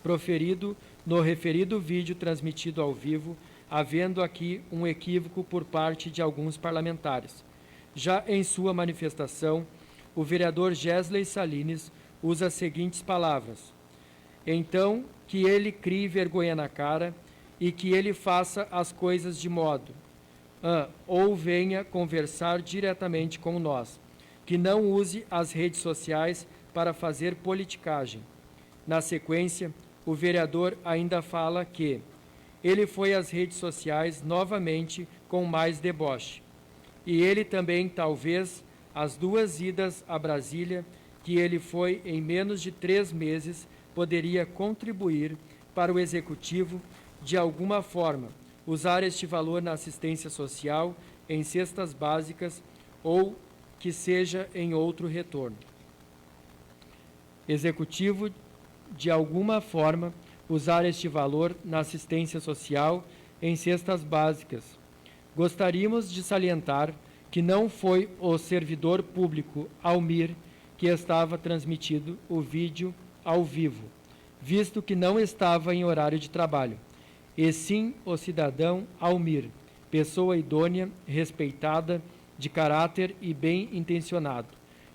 proferido no referido vídeo transmitido ao vivo, havendo aqui um equívoco por parte de alguns parlamentares. Já em sua manifestação, o vereador Gesley Salines usa as seguintes palavras: então, que ele crie vergonha na cara e que ele faça as coisas de modo, ou venha conversar diretamente com nós, que não use as redes sociais para fazer politicagem. Na sequência, o vereador ainda fala que ele foi às redes sociais novamente com mais deboche. E ele também, talvez, as 2 idas a Brasília, que ele foi em menos de 3 meses, poderia contribuir para o Executivo, de alguma forma, usar este valor na assistência social, em cestas básicas ou que seja em outro retorno. Executivo, de alguma forma, usar este valor na assistência social em cestas básicas. Gostaríamos de salientar que não foi o servidor público Almir que estava transmitindo o vídeo ao vivo, visto que não estava em horário de trabalho, e sim o cidadão Almir, pessoa idônea, respeitada, de caráter e bem intencionado,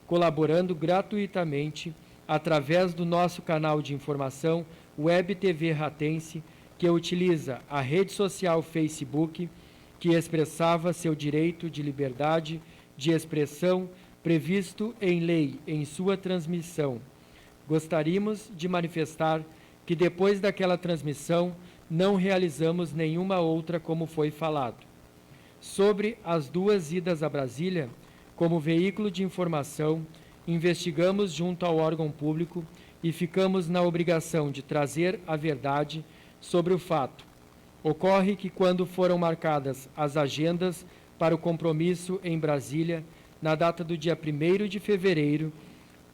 colaborando gratuitamente através do nosso canal de informação Web TV Ratense, que utiliza a rede social Facebook, que expressava seu direito de liberdade de expressão previsto em lei em sua transmissão. Gostaríamos de manifestar que depois daquela transmissão não realizamos nenhuma outra como foi falado. Sobre as 2 idas a Brasília, como veículo de informação, investigamos junto ao órgão público e ficamos na obrigação de trazer a verdade sobre o fato. Ocorre que quando foram marcadas as agendas para o compromisso em Brasília, na data do dia 1º de fevereiro,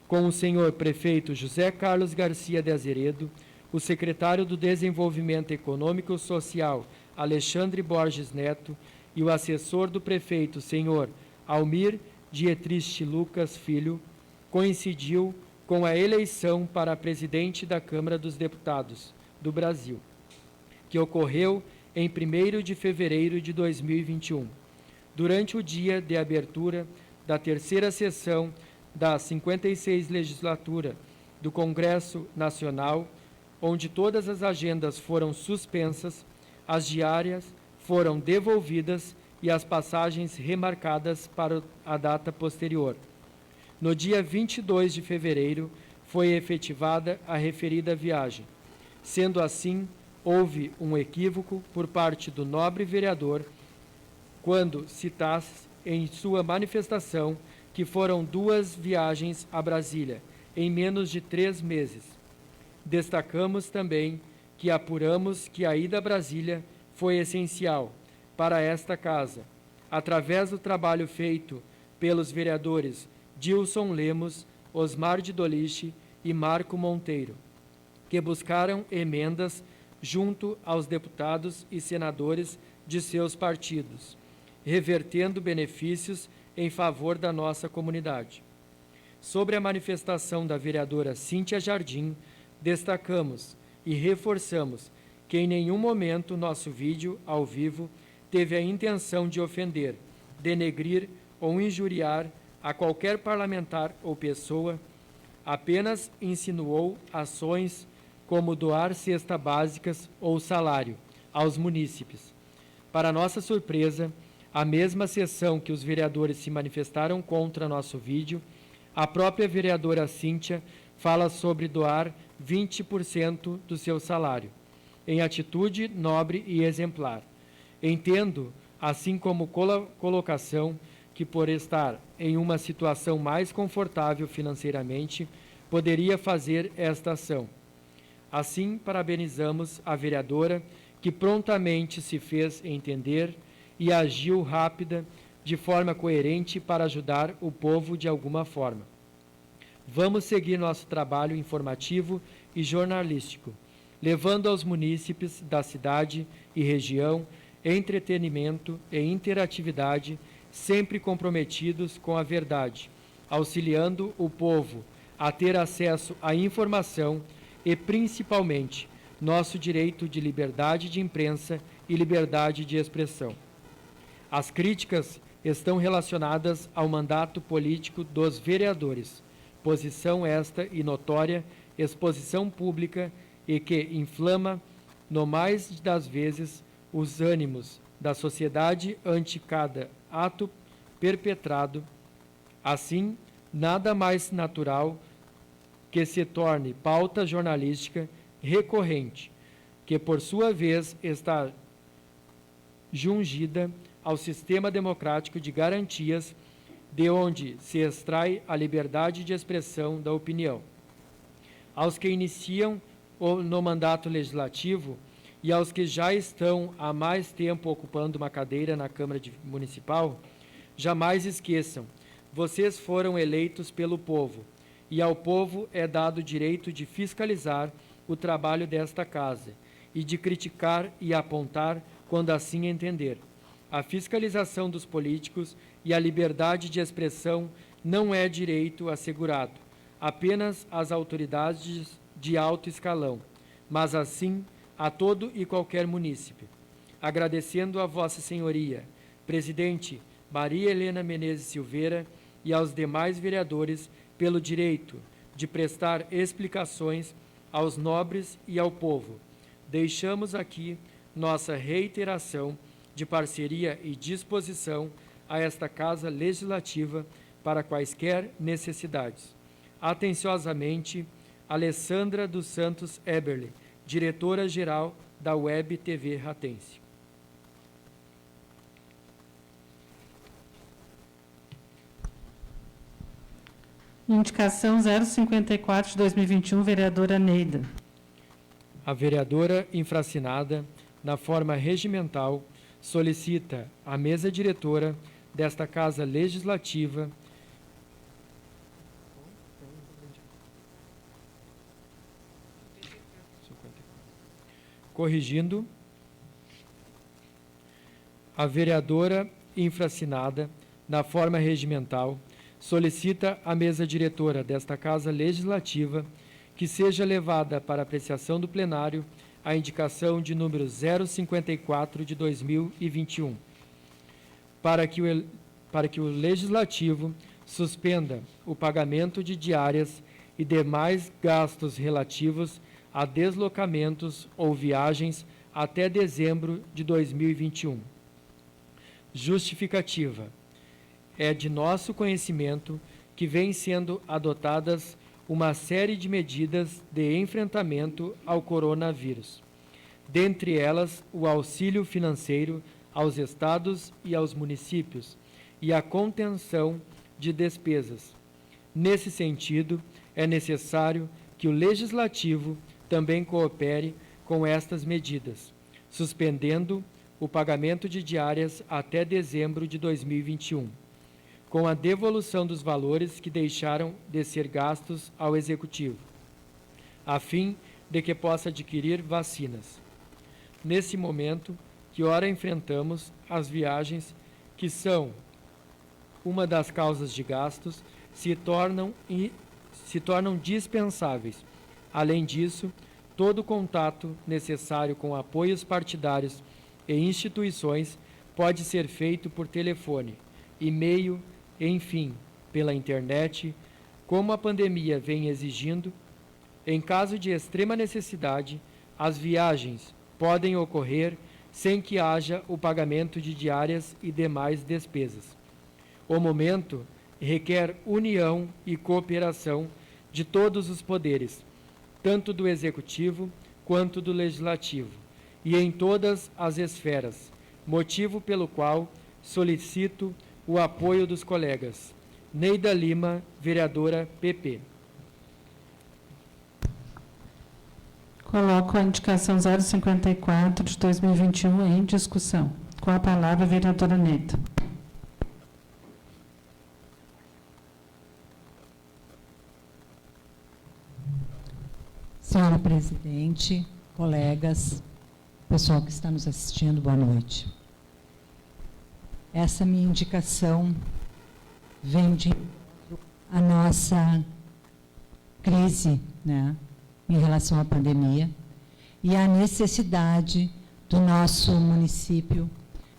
com o senhor prefeito José Carlos Garcia de Azeredo, o secretário do Desenvolvimento Econômico e Social, Alexandre Borges Neto, e o assessor do prefeito, senhor Almir Dietrich Lucas Filho, coincidiu com a eleição para presidente da Câmara dos Deputados do Brasil, que ocorreu em 1º de fevereiro de 2021, durante o dia de abertura da 3ª sessão da 56ª legislatura do Congresso Nacional, onde todas as agendas foram suspensas, as diárias foram devolvidas e as passagens remarcadas para a data posterior. No dia 22 de fevereiro, foi efetivada a referida viagem. Sendo assim, houve um equívoco por parte do nobre vereador quando citasse em sua manifestação que foram 2 viagens a Brasília, em menos de 3 meses. Destacamos também que apuramos que a ida a Brasília foi essencial para esta casa, através do trabalho feito pelos vereadores Dilson Lemos, Osmar de Doliche e Marco Monteiro, que buscaram emendas junto aos deputados e senadores de seus partidos, revertendo benefícios em favor da nossa comunidade. Sobre a manifestação da vereadora Cíntia Jardim, destacamos e reforçamos que em nenhum momento nosso vídeo ao vivo teve a intenção de ofender, denegrir ou injuriar a qualquer parlamentar ou pessoa, apenas insinuou ações como doar cestas básicas ou salário aos munícipes. Para nossa surpresa, a mesma sessão que os vereadores se manifestaram contra nosso vídeo, a própria vereadora Cíntia fala sobre doar 20% do seu salário, em atitude nobre e exemplar. Entendo, assim como colocação, que por estar em uma situação mais confortável financeiramente, poderia fazer esta ação. Assim, parabenizamos a vereadora, que prontamente se fez entender e agiu rápida, de forma coerente para ajudar o povo de alguma forma. Vamos seguir nosso trabalho informativo e jornalístico, levando aos munícipes da cidade e região entretenimento e interatividade, sempre comprometidos com a verdade, auxiliando o povo a ter acesso à informação e, principalmente, nosso direito de liberdade de imprensa e liberdade de expressão. As críticas estão relacionadas ao mandato político dos vereadores, posição esta e notória exposição pública e que inflama, no mais das vezes, os ânimos da sociedade ante cada ato perpetrado. Assim, nada mais natural que se torne pauta jornalística recorrente, que por sua vez está jungida ao sistema democrático de garantias, de onde se extrai a liberdade de expressão da opinião. Aos que iniciam no mandato legislativo e aos que já estão há mais tempo ocupando uma cadeira na Câmara Municipal, jamais esqueçam, vocês foram eleitos pelo povo, e ao povo é dado o direito de fiscalizar o trabalho desta casa e de criticar e apontar quando assim entender. A fiscalização dos políticos e a liberdade de expressão não é direito assegurado apenas às autoridades de alto escalão, mas assim a todo e qualquer munícipe. Agradecendo a Vossa Senhoria, Presidente Maria Helena Menezes Silveira, e aos demais vereadores pelo direito de prestar explicações aos nobres e ao povo, deixamos aqui nossa reiteração de parceria e disposição a esta Casa Legislativa para quaisquer necessidades. Atenciosamente, Alessandra dos Santos Eberle, diretora-geral da Web TV Ratense. Indicação 054 de 2021, vereadora Neida. A vereadora infracinada, na forma regimental, solicita à mesa diretora desta Casa Legislativa corrigindo, a vereadora infracinada, na forma regimental, solicita à mesa diretora desta Casa Legislativa que seja levada para apreciação do plenário a indicação de número 054 de 2021, para que o Legislativo suspenda o pagamento de diárias e demais gastos relativos a deslocamentos ou viagens até dezembro de 2021. Justificativa. É de nosso conhecimento que vem sendo adotadas uma série de medidas de enfrentamento ao coronavírus, dentre elas o auxílio financeiro aos estados e aos municípios e a contenção de despesas. Nesse sentido, é necessário que o Legislativo também coopere com estas medidas, suspendendo o pagamento de diárias até dezembro de 2021, com a devolução dos valores que deixaram de ser gastos ao Executivo, a fim de que possa adquirir vacinas. Nesse momento, que ora enfrentamos as viagens, que são uma das causas de gastos, se tornam dispensáveis. Além disso, todo contato necessário com apoios partidários e instituições pode ser feito por telefone, e-mail, enfim, pela internet, como a pandemia vem exigindo. Em caso de extrema necessidade, as viagens podem ocorrer sem que haja o pagamento de diárias e demais despesas. O momento requer união e cooperação de todos os poderes, tanto do Executivo quanto do Legislativo, e em todas as esferas, motivo pelo qual solicito o apoio dos colegas. Neida Lima, vereadora PP. Coloco a indicação 054 de 2021 em discussão. Com a palavra, a vereadora Neida. Senhora presidente, colegas, pessoal que está nos assistindo, boa noite. essa minha indicação vem de a nossa crise, né, em relação à pandemia e a necessidade do nosso município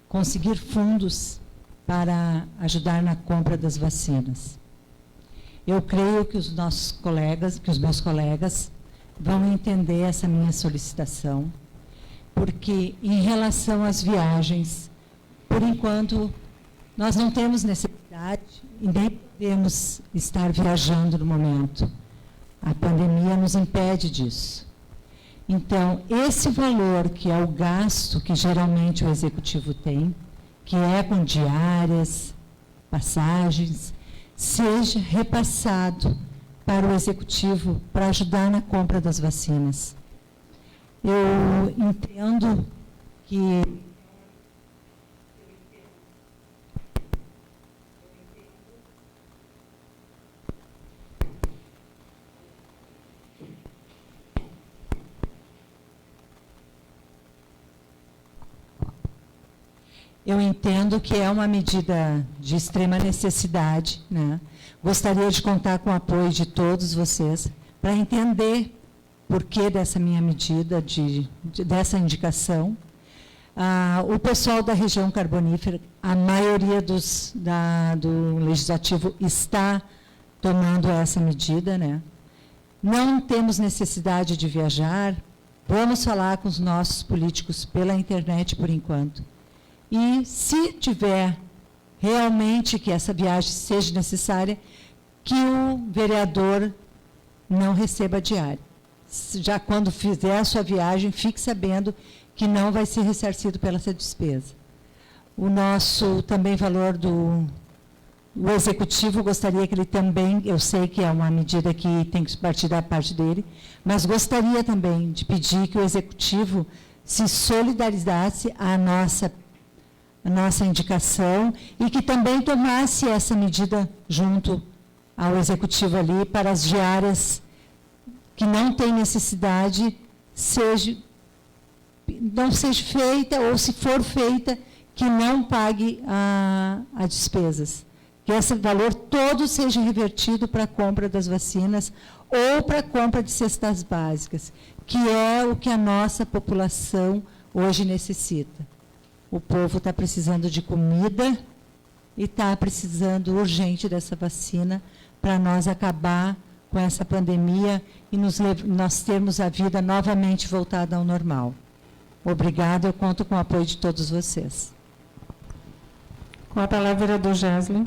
conseguir fundos para ajudar na compra das vacinas. Eu creio que os nossos colegas, que os meus colegas vão entender essa minha solicitação, porque em relação às viagens, por enquanto, nós não temos necessidade e nem podemos estar viajando no momento. A pandemia nos impede disso. Então, esse valor que é o gasto que geralmente o executivo tem, que é com diárias, passagens, seja repassado para o executivo para ajudar na compra das vacinas. Eu entendo que é uma medida de extrema necessidade, né? Gostaria de contar com o apoio de todos vocês para entender por que dessa minha medida, dessa indicação. O pessoal da região carbonífera, a maioria do Legislativo está tomando essa medida, né? Não temos necessidade de viajar, vamos falar com os nossos políticos pela internet por enquanto. E, se tiver realmente que essa viagem seja necessária, que o vereador não receba diária. Já quando fizer a sua viagem, fique sabendo que não vai ser ressarcido pela essa despesa. O nosso também valor do executivo, gostaria que ele também, eu sei que é uma medida que tem que partir da parte dele, mas gostaria também de pedir que o executivo se solidarizasse à nossa indicação e que também tomasse essa medida junto ao executivo ali para as diárias que não tem necessidade, não seja feita, ou se for feita, que não pague as despesas. Que esse valor todo seja revertido para a compra das vacinas ou para a compra de cestas básicas, que é o que a nossa população hoje necessita. O povo está precisando de comida e está precisando urgente dessa vacina para nós acabar com essa pandemia e nós termos a vida novamente voltada ao normal. Obrigada, eu conto com o apoio de todos vocês. Com a palavra, vereador Geslin.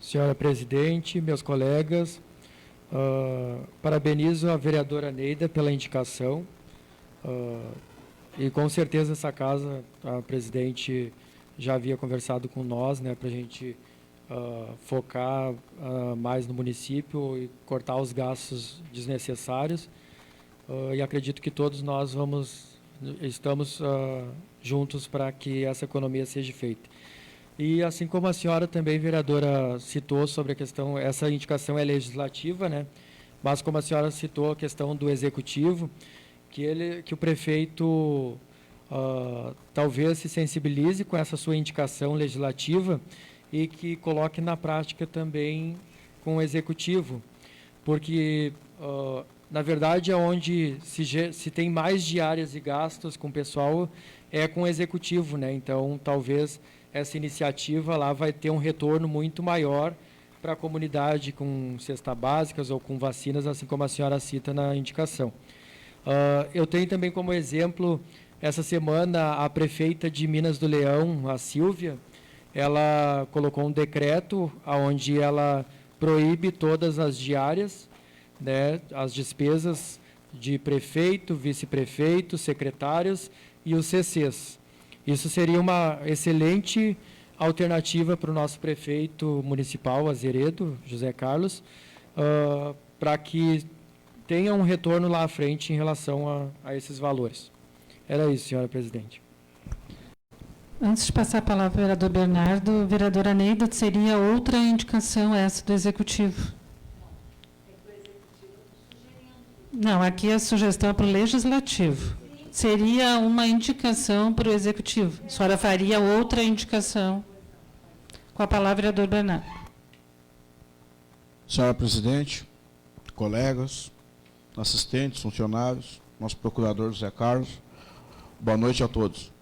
Senhora presidente, meus colegas, parabenizo a vereadora Neida pela indicação. E com certeza essa casa, a presidente já havia conversado com nós, né, para a gente focar mais no município e cortar os gastos desnecessários. E acredito que todos nós estamos juntos para que essa economia seja feita. E assim como a senhora também, vereadora, citou sobre a questão, essa indicação é legislativa, né, mas como a senhora citou a questão do executivo, que o prefeito talvez se sensibilize com essa sua indicação legislativa e que coloque na prática também com o executivo, porque, na verdade, onde se tem mais diárias e gastos com o pessoal é com o executivo, né? Então, talvez essa iniciativa lá vai ter um retorno muito maior para a comunidade com cestas básicas ou com vacinas, assim como a senhora cita na indicação. Eu tenho também como exemplo, essa semana, a prefeita de Minas do Leão, a Silvia, ela colocou um decreto onde ela proíbe todas as diárias, né, as despesas de prefeito, vice-prefeito, secretários e os CCs. Isso seria uma excelente alternativa para o nosso prefeito municipal, Azeredo, José Carlos, para que tenha um retorno lá à frente em relação a esses valores. Era isso, senhora presidente. Antes de passar a palavra ao vereador Bernardo, vereadora Neida, seria outra indicação essa do executivo? Não, aqui a sugestão é para o legislativo. seria uma indicação para o Executivo. A senhora faria outra indicação. Com a palavra, vereador Bernardo. Senhora presidente, colegas, assistentes, funcionários, nosso procurador José Carlos, boa noite a todos.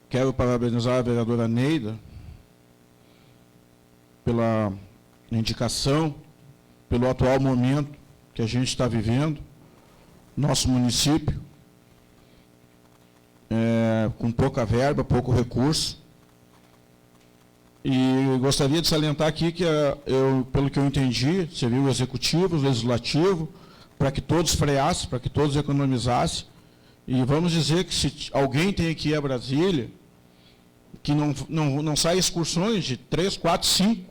Quero parabenizar a vereadora Neida pela indicação, pelo atual momento que a gente está vivendo, nosso município, com pouca verba, pouco recurso. E gostaria de salientar aqui que, pelo que eu entendi, seria o Executivo, o Legislativo, para que todos freassem, para que todos economizassem. E vamos dizer que se alguém tem que ir a Brasília, que não saia excursões de 3, 4, 5,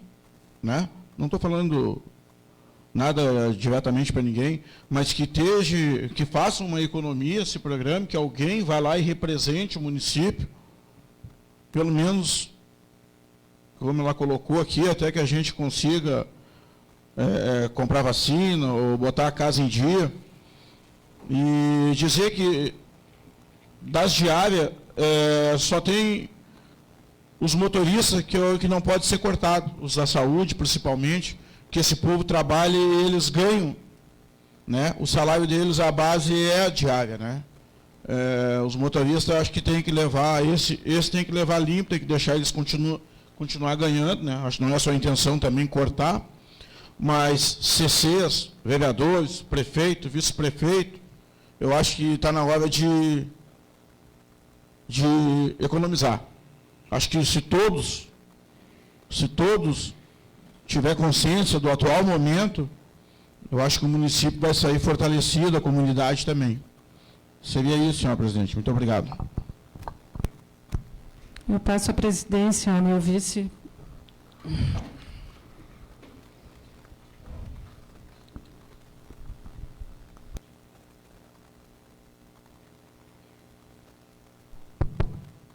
né? Não estou falando nada diretamente para ninguém, mas que faça uma economia, se programe, que alguém vá lá e represente o município, pelo menos, como ela colocou aqui, até que a gente consiga comprar vacina ou botar a casa em dia. E dizer que das diárias só tem os motoristas que não pode ser cortado, os da saúde principalmente, que esse povo trabalha e eles ganham, né? O salário deles, a base é a diária, né? Os motoristas, acho que tem que levar, esse tem que levar limpo, tem que deixar eles continuar ganhando, né? Acho que não é a sua intenção também cortar, mas CCs, vereadores, prefeito, vice-prefeito, eu acho que está na hora de economizar. Acho que se todos tiver consciência do atual momento, eu acho que o município vai sair fortalecido, a comunidade também. Seria isso, senhor presidente. Muito obrigado. Eu passo a presidência ao meu vice.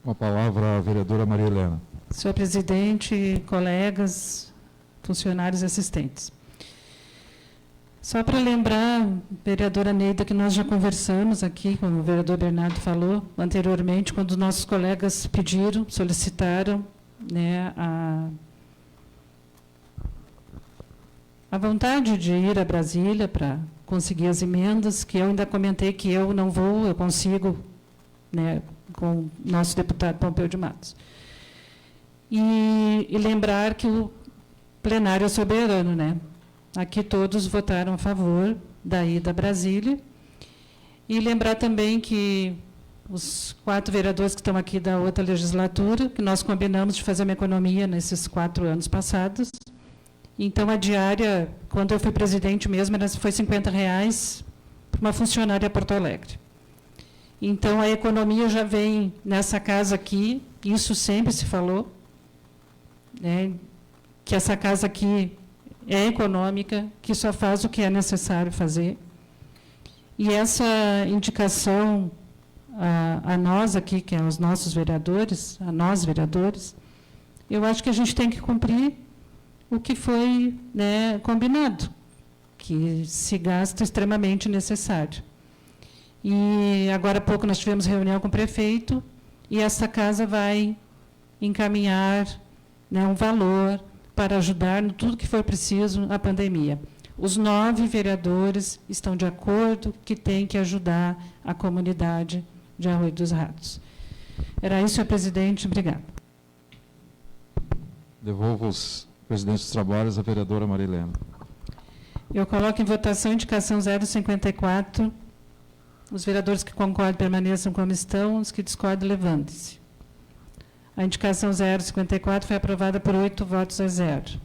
Com a palavra, a vereadora Maria Helena. Senhor presidente, colegas, funcionários e assistentes. Só para lembrar, vereadora Neida, que nós já conversamos aqui, como o vereador Bernardo falou anteriormente, quando os nossos colegas pediram, solicitaram, né, a vontade de ir a Brasília para conseguir as emendas, que eu ainda comentei que eu não vou, eu consigo, né, com o nosso deputado Pompeu de Matos. E lembrar que o plenário é soberano, né? Aqui todos votaram a favor da ida a Brasília. E lembrar também que os 4 vereadores que estão aqui da outra legislatura, que nós combinamos de fazer uma economia nesses 4 anos passados. Então, a diária, quando eu fui presidente mesmo, foi R$50 para uma funcionária Porto Alegre. Então, a economia já vem nessa casa aqui, isso sempre se falou, né, que essa casa aqui é econômica, que só faz o que é necessário fazer. E essa indicação a nós aqui, que é os nossos vereadores, a nós vereadores, eu acho que a gente tem que cumprir o que foi, né, combinado, que se gasta extremamente necessário. E agora há pouco nós tivemos reunião com o prefeito e essa casa vai encaminhar, né, um valor para ajudar no tudo que for preciso na pandemia. Os 9 vereadores estão de acordo que tem que ajudar a comunidade de Arroio dos Ratos. Era isso, senhor presidente. Obrigada. Devolvo os presidentes dos trabalhos à vereadora Maria Helena. Eu coloco em votação a indicação 054. Os vereadores que concordam permaneçam como estão, os que discordam, levantem-se. A indicação 054 foi aprovada por 8 votos a 0.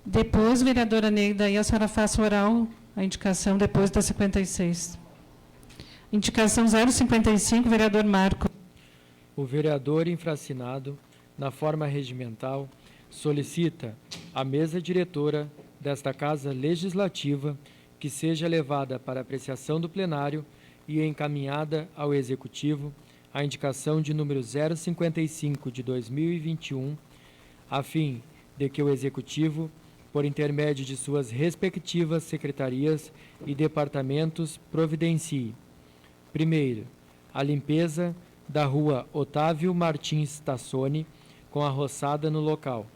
Depois, vereadora Neida, aí a senhora faça oral a indicação depois da 56. Indicação 055, vereador Marco. O vereador infracinado, na forma regimental, solicita à mesa diretora desta Casa Legislativa que seja levada para apreciação do plenário e encaminhada ao Executivo a indicação de número 055 de 2021, a fim de que o Executivo, por intermédio de suas respectivas secretarias e departamentos, providencie Primeiro, a limpeza da rua Otávio Martins Tassoni, com a roçada no local.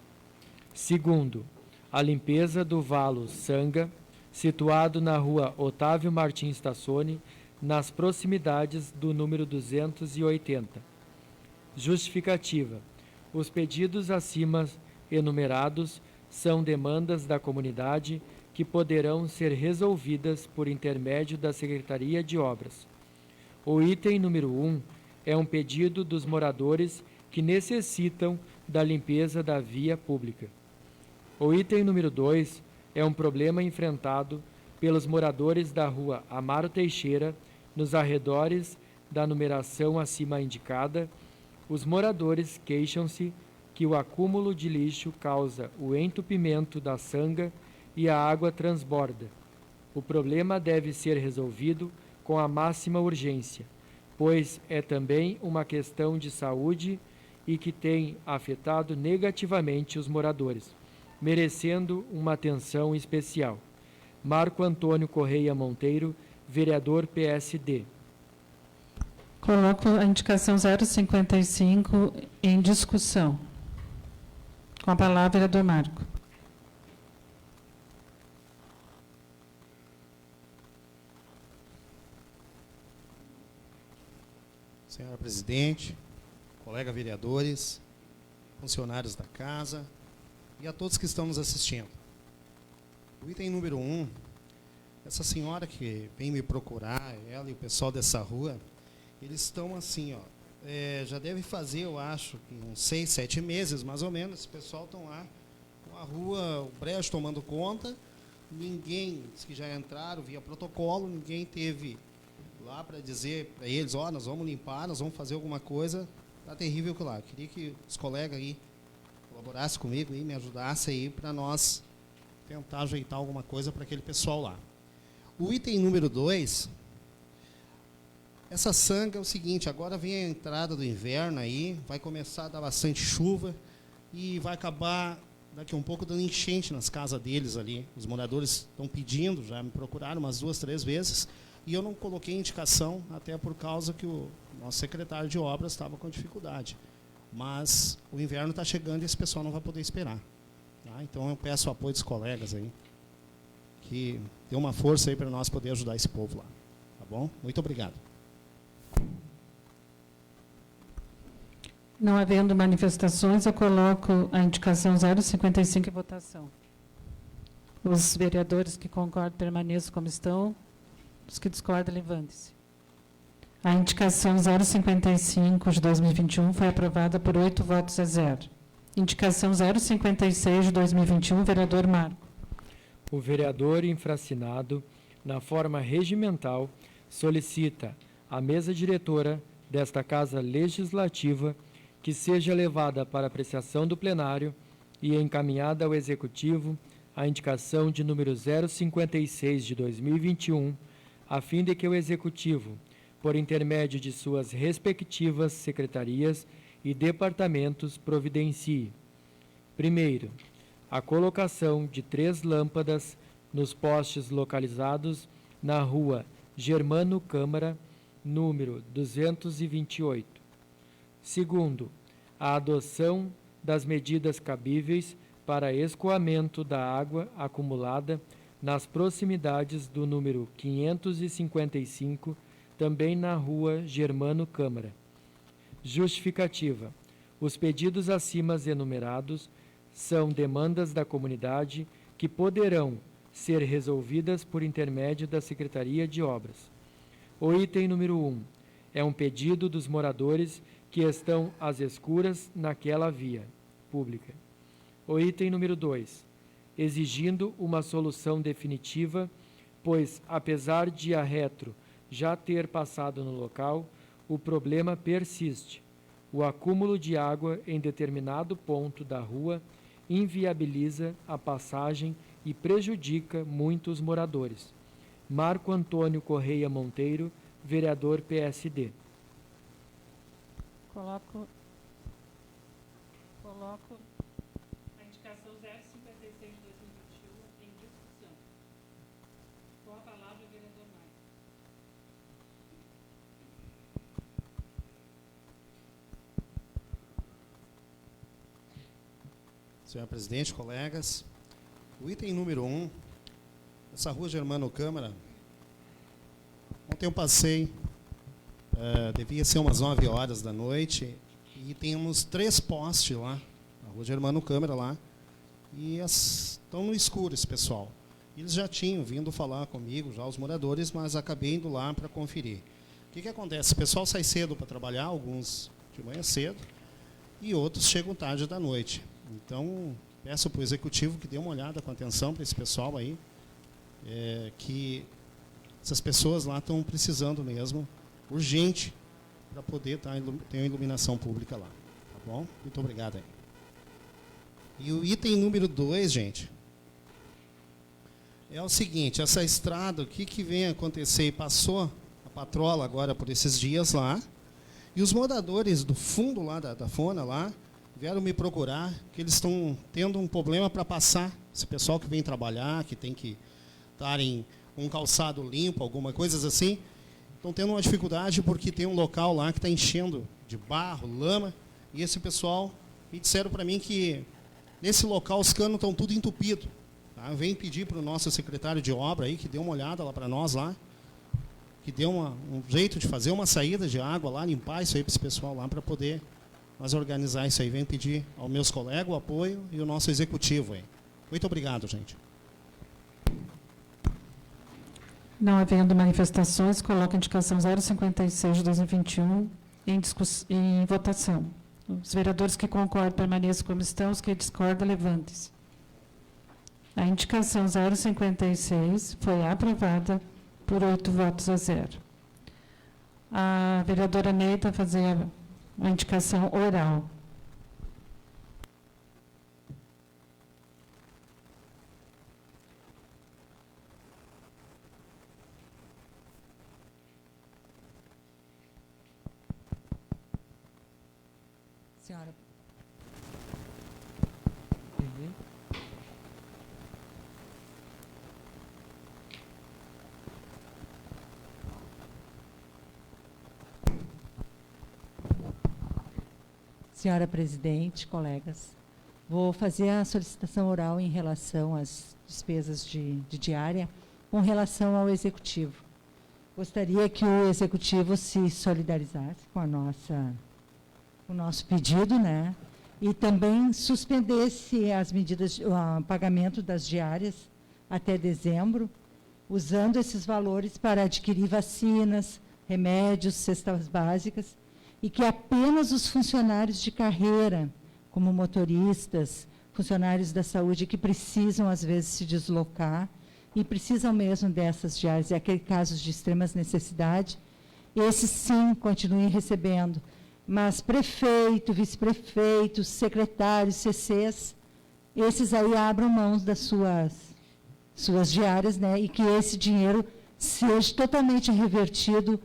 Segundo, a limpeza do valo Sanga, situado na rua Otávio Martins Tassoni, nas proximidades do número 280. Justificativa. Os pedidos acima enumerados são demandas da comunidade que poderão ser resolvidas por intermédio da Secretaria de Obras. O item número 1 é um pedido dos moradores que necessitam da limpeza da via pública. O item número 2 é um problema enfrentado pelos moradores da rua Amaro Teixeira, nos arredores da numeração acima indicada. Os moradores queixam-se que o acúmulo de lixo causa o entupimento da sanga e a água transborda. O problema deve ser resolvido com a máxima urgência, pois é também uma questão de saúde e que tem afetado negativamente os moradores, merecendo uma atenção especial. Marco Antônio Correia Monteiro, vereador PSD. Coloco a indicação 055 em discussão. Com a palavra, vereador Marco. Senhora presidente, colega vereadores, funcionários da casa e a todos que estão nos assistindo. O item número 1, essa senhora que vem me procurar, ela e o pessoal dessa rua, eles estão assim, ó, já deve fazer, eu acho, uns 6, 7 meses, mais ou menos, esse pessoal estão lá com a rua, o brejo tomando conta, ninguém, os que já entraram via protocolo, ninguém teve lá para dizer para eles, ó, nós vamos limpar, nós vamos fazer alguma coisa, tá terrível que lá. Queria que os colegas aí colaborassem comigo e me ajudassem aí para nós tentar ajeitar alguma coisa para aquele pessoal lá. O item número 2, essa sanga é o seguinte, agora vem a entrada do inverno aí, vai começar a dar bastante chuva e vai acabar daqui a um pouco dando enchente nas casas deles ali. Os moradores estão pedindo, já me procuraram umas 2, 3 vezes, e eu não coloquei indicação, até por causa que o nosso secretário de obras estava com dificuldade. Mas o inverno está chegando e esse pessoal não vai poder esperar. Tá? Então eu peço o apoio dos colegas aí, que dê uma força aí para nós poder ajudar esse povo lá. Tá bom? Muito obrigado. Não havendo manifestações, eu coloco a indicação 055 em votação. Os vereadores que concordam permaneçam como estão. Os que discordam, levantem-se. A indicação 055 de 2021 foi aprovada por 8 votos a 0. Indicação 056 de 2021, vereador Marco. O vereador infracinado, na forma regimental, solicita à mesa diretora desta Casa Legislativa que seja levada para apreciação do plenário e encaminhada ao Executivo a indicação de número 056 de 2021, a fim de que o Executivo, por intermédio de suas respectivas secretarias e departamentos, providencie. Primeiro, a colocação de 3 lâmpadas nos postes localizados na rua Germano Câmara, número 228. Segundo, a adoção das medidas cabíveis para escoamento da água acumulada nas proximidades do número 555, também na rua Germano Câmara. Justificativa. Os pedidos acima enumerados são demandas da comunidade que poderão ser resolvidas por intermédio da Secretaria de Obras. O item número 1 é um pedido dos moradores que estão às escuras naquela via pública. O item número 2, exigindo uma solução definitiva, pois, apesar de a Retro já ter passado no local, o problema persiste. O acúmulo de água em determinado ponto da rua inviabiliza a passagem e prejudica muito os moradores. Marco Antônio Correia Monteiro, vereador PSD. Coloco a indicação 056 de 2021 em discussão. Com a palavra, vereador Marco. senhor presidente, colegas. O item número 1, essa rua Germano Câmara, ontem eu passei, devia ser umas 9 horas da noite, e temos 3 postes lá, na rua Germano Câmara lá, e estão no escuro esse pessoal. Eles já tinham vindo falar comigo, já os moradores, mas acabei indo lá para conferir. O que acontece? O pessoal sai cedo para trabalhar, alguns de manhã cedo, e outros chegam tarde da noite. Então, peço para o executivo que dê uma olhada com atenção para esse pessoal aí, que essas pessoas lá estão precisando mesmo, urgente, para poder ter uma iluminação pública lá. Tá bom? Muito obrigado aí. E o item número 2, gente, é o seguinte, essa estrada, o que vem acontecer? E passou a patrola agora por esses dias lá, e os moradores do fundo lá da Fona lá, vieram me procurar, que eles estão tendo um problema para passar. Esse pessoal que vem trabalhar, que tem que estar em um calçado limpo, alguma coisa assim, estão tendo uma dificuldade porque tem um local lá que está enchendo de barro, lama, e esse pessoal me disseram para mim que nesse local os canos estão tudo entupidos. Tá? Eu venho pedir para o nosso secretário de obra aí, que dê uma olhada lá para nós lá, que dê um jeito de fazer uma saída de água lá, limpar isso aí para esse pessoal lá, para poder nós organizar isso aí. Venho pedir aos meus colegas o apoio e o nosso executivo aí. Muito obrigado, gente. Não havendo manifestações, coloco a indicação 056 de 2021 em votação. Os vereadores que concordam permaneçam como estão, os que discordam, levantem-se. A indicação 056 foi aprovada por 8 votos a 0. A vereadora Neida fazia a indicação oral. Senhora. Senhora presidente, colegas, vou fazer a solicitação oral em relação às despesas de diária, com relação ao executivo. Gostaria que o executivo se solidarizasse com o nosso pedido, né? E também suspendesse as medidas, o pagamento das diárias até dezembro, usando esses valores para adquirir vacinas, remédios, cestas básicas, e que apenas os funcionários de carreira, como motoristas, funcionários da saúde, que precisam, às vezes, se deslocar, e precisam mesmo dessas diárias, e aqueles casos de extremas necessidade, esses sim continuem recebendo. Mas prefeito, vice-prefeito, secretários, CCs, esses aí abram mãos das suas diárias, né, e que esse dinheiro seja totalmente revertido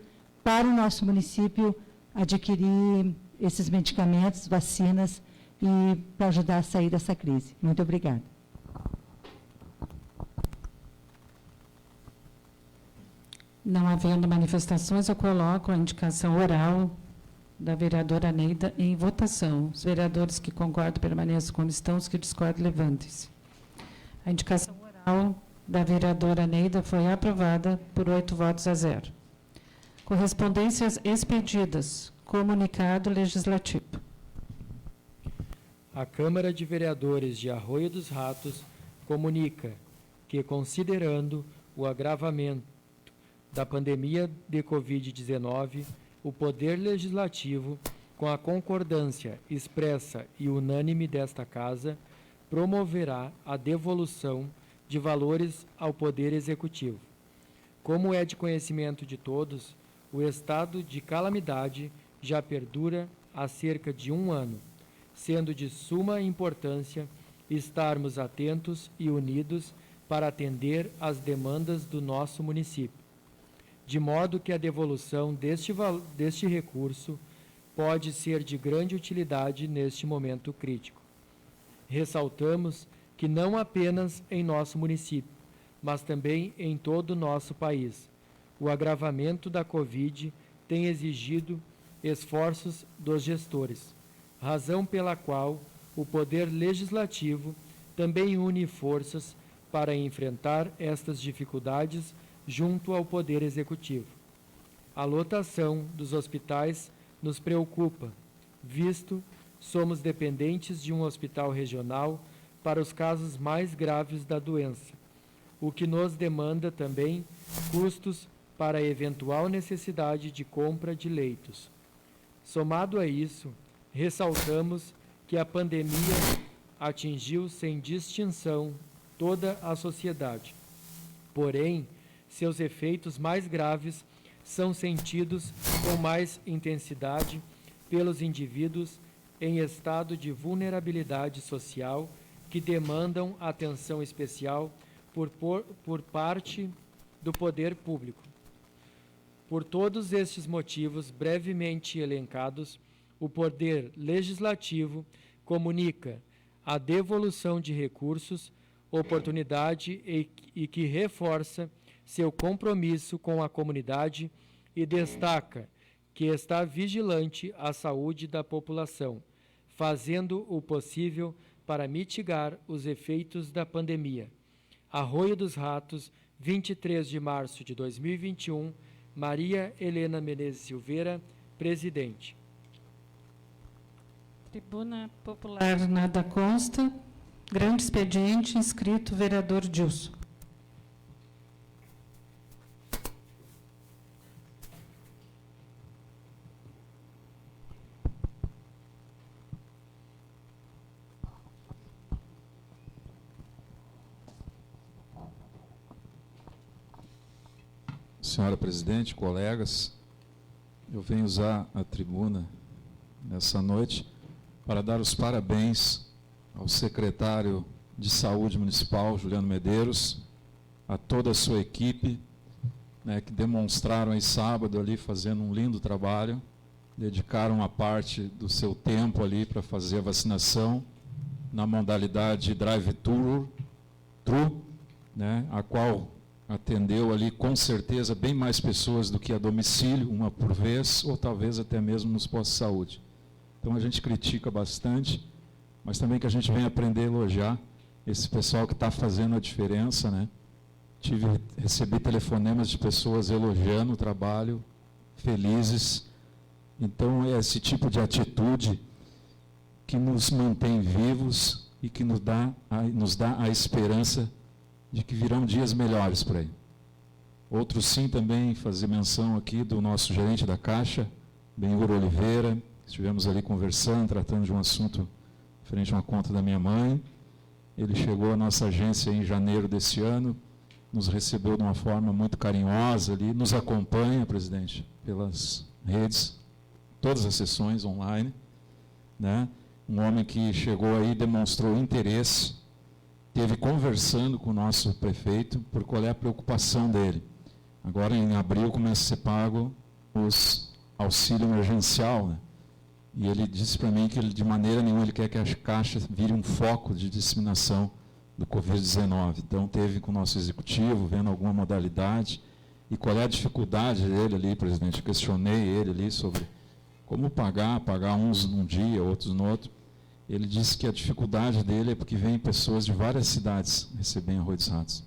para o nosso município adquirir esses medicamentos, vacinas, e para ajudar a sair dessa crise. Muito obrigada. Não havendo manifestações, eu coloco a indicação oral da vereadora Neida em votação. Os vereadores que concordam permaneçam como estão, os que discordam, levantem-se. A indicação oral da vereadora Neida foi aprovada por 8 votos a 0. Correspondências expedidas. Comunicado legislativo. A Câmara de Vereadores de Arroio dos Ratos comunica que, considerando o agravamento da pandemia de Covid-19, o Poder Legislativo, com a concordância expressa e unânime desta Casa, promoverá a devolução de valores ao Poder Executivo. Como é de conhecimento de todos, o estado de calamidade já perdura há cerca de 1 ano, sendo de suma importância estarmos atentos e unidos para atender às demandas do nosso município, de modo que a devolução deste recurso pode ser de grande utilidade neste momento crítico. Ressaltamos que não apenas em nosso município, mas também em todo o nosso país, o agravamento da Covid tem exigido esforços dos gestores, razão pela qual o Poder Legislativo também une forças para enfrentar estas dificuldades junto ao Poder Executivo. A lotação dos hospitais nos preocupa, visto somos dependentes de um hospital regional para os casos mais graves da doença, o que nos demanda também custos para a eventual necessidade de compra de leitos. Somado a isso, ressaltamos que a pandemia atingiu sem distinção toda a sociedade. Porém, seus efeitos mais graves são sentidos com mais intensidade pelos indivíduos em estado de vulnerabilidade social que demandam atenção especial por parte do poder público. Por todos estes motivos brevemente elencados, o Poder Legislativo comunica a devolução de recursos, oportunidade e que reforça seu compromisso com a comunidade e destaca que está vigilante à saúde da população, fazendo o possível para mitigar os efeitos da pandemia. Arroio dos Ratos, 23 de março de 2021, Maria Helena Menezes Silveira, presidente. Tribuna Popular nada consta. Grande expediente, inscrito vereador Dilson. Senhora presidente, colegas, eu venho usar a tribuna nessa noite para dar os parabéns ao secretário de Saúde Municipal, Juliano Medeiros, a toda a sua equipe, né, que demonstraram aí sábado ali fazendo um lindo trabalho, dedicaram uma parte do seu tempo ali para fazer a vacinação na modalidade drive-thru, né, a qual atendeu ali com certeza bem mais pessoas do que a domicílio, uma por vez, ou talvez até mesmo nos postos de saúde. Então a gente critica bastante, mas também que a gente vem aprender a elogiar esse pessoal que está fazendo a diferença, né? Recebi telefonemas de pessoas elogiando o trabalho, felizes. Então é esse tipo de atitude que nos mantém vivos e que nos dá a esperança de que virão dias melhores por aí. Outro sim também fazer menção aqui do nosso gerente da Caixa, Benhur Oliveira. Estivemos ali conversando, tratando de um assunto referente a uma conta da minha mãe. Ele chegou à nossa agência em janeiro desse ano, nos recebeu de uma forma muito carinhosa ali, nos acompanha, presidente, pelas redes, todas as sessões online, né? Um homem que chegou aí, demonstrou interesse, esteve conversando com o nosso prefeito por qual é a preocupação dele. Agora, em abril, começa a ser pago os auxílio emergencial, né? E ele disse para mim que ele, de maneira nenhuma ele quer que a Caixa vire um foco de disseminação do Covid-19. Então, teve com o nosso executivo, vendo alguma modalidade, e qual é a dificuldade dele ali, presidente. Eu questionei ele ali sobre como pagar uns num dia, outros no outro. Ele disse que a dificuldade dele é porque vem pessoas de várias cidades receberem Arroio dos Ratos.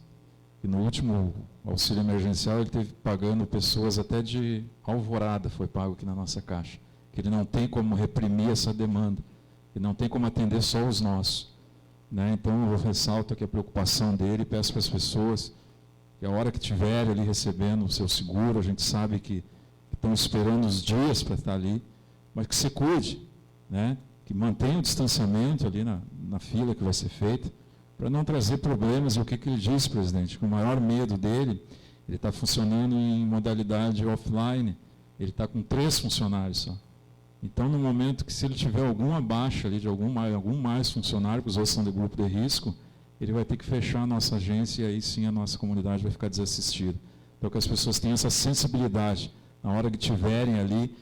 E no último auxílio emergencial ele teve pagando pessoas até de Alvorada, foi pago aqui na nossa Caixa. Que ele não tem como reprimir essa demanda, ele não tem como atender só os nossos, né? Então eu ressalto aqui a preocupação dele e peço para as pessoas que a hora que estiver ali recebendo o seu seguro, a gente sabe que estão esperando os dias para estar ali, mas que se cuide, né? Que mantenha o distanciamento ali na fila que vai ser feita, para não trazer problemas. E o que ele disse, presidente? Que o maior medo dele, ele está funcionando em modalidade offline, ele está com 3 funcionários só. Então, no momento que se ele tiver alguma baixa ali de algum mais funcionário, que os outros são de grupo de risco, ele vai ter que fechar a nossa agência e aí sim a nossa comunidade vai ficar desassistida. Então, que as pessoas tenham essa sensibilidade, na hora que tiverem ali,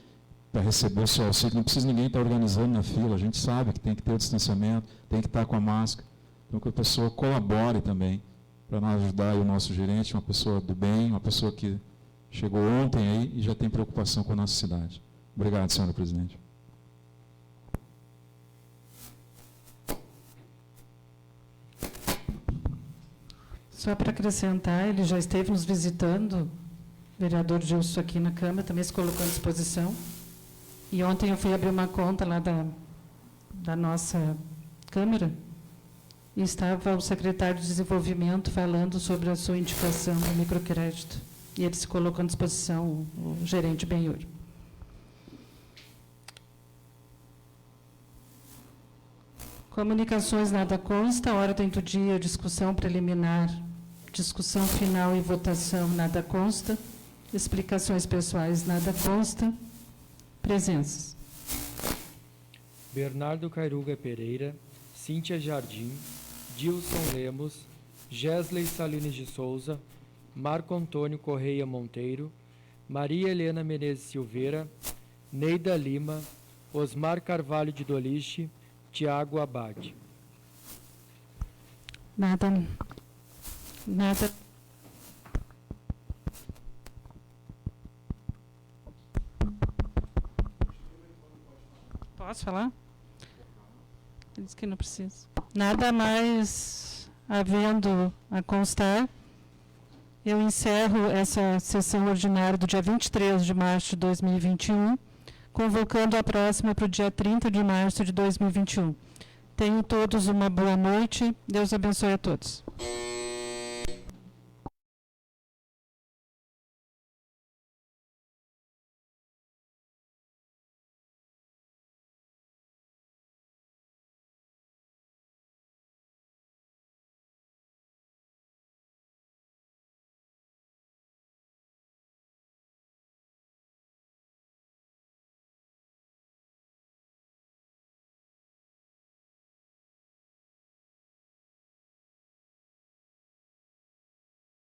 para receber o seu auxílio, não precisa ninguém estar organizando na fila, a gente sabe que tem que ter o distanciamento, tem que estar com a máscara. Então, que a pessoa colabore também, para nós ajudar o nosso gerente, uma pessoa do bem, uma pessoa que chegou ontem aí e já tem preocupação com a nossa cidade. Obrigado, senhora presidente. Só para acrescentar, ele já esteve nos visitando, o vereador Gilson aqui na Câmara, também se colocou à disposição. E ontem eu fui abrir uma conta lá da nossa Câmara e estava o secretário de Desenvolvimento falando sobre a sua indicação do microcrédito. E ele se colocou à disposição, o gerente Benhur. Comunicações nada consta, ordem do dia, discussão preliminar, discussão final e votação nada consta, explicações pessoais nada consta, presenças. Bernardo Cairuga Pereira, Cíntia Jardim, Dilson Lemos, Gesley Salines de Souza, Marco Antônio Correia Monteiro, Maria Helena Menezes Silveira, Neida Lima, Osmar Carvalho de Doliche, Tiago Abade. Nada. Posso falar? Ele disse que não precisa. Nada mais havendo a constar, eu encerro essa sessão ordinária do dia 23 de março de 2021, convocando a próxima para o dia 30 de março de 2021. Tenham todos uma boa noite. Deus abençoe a todos.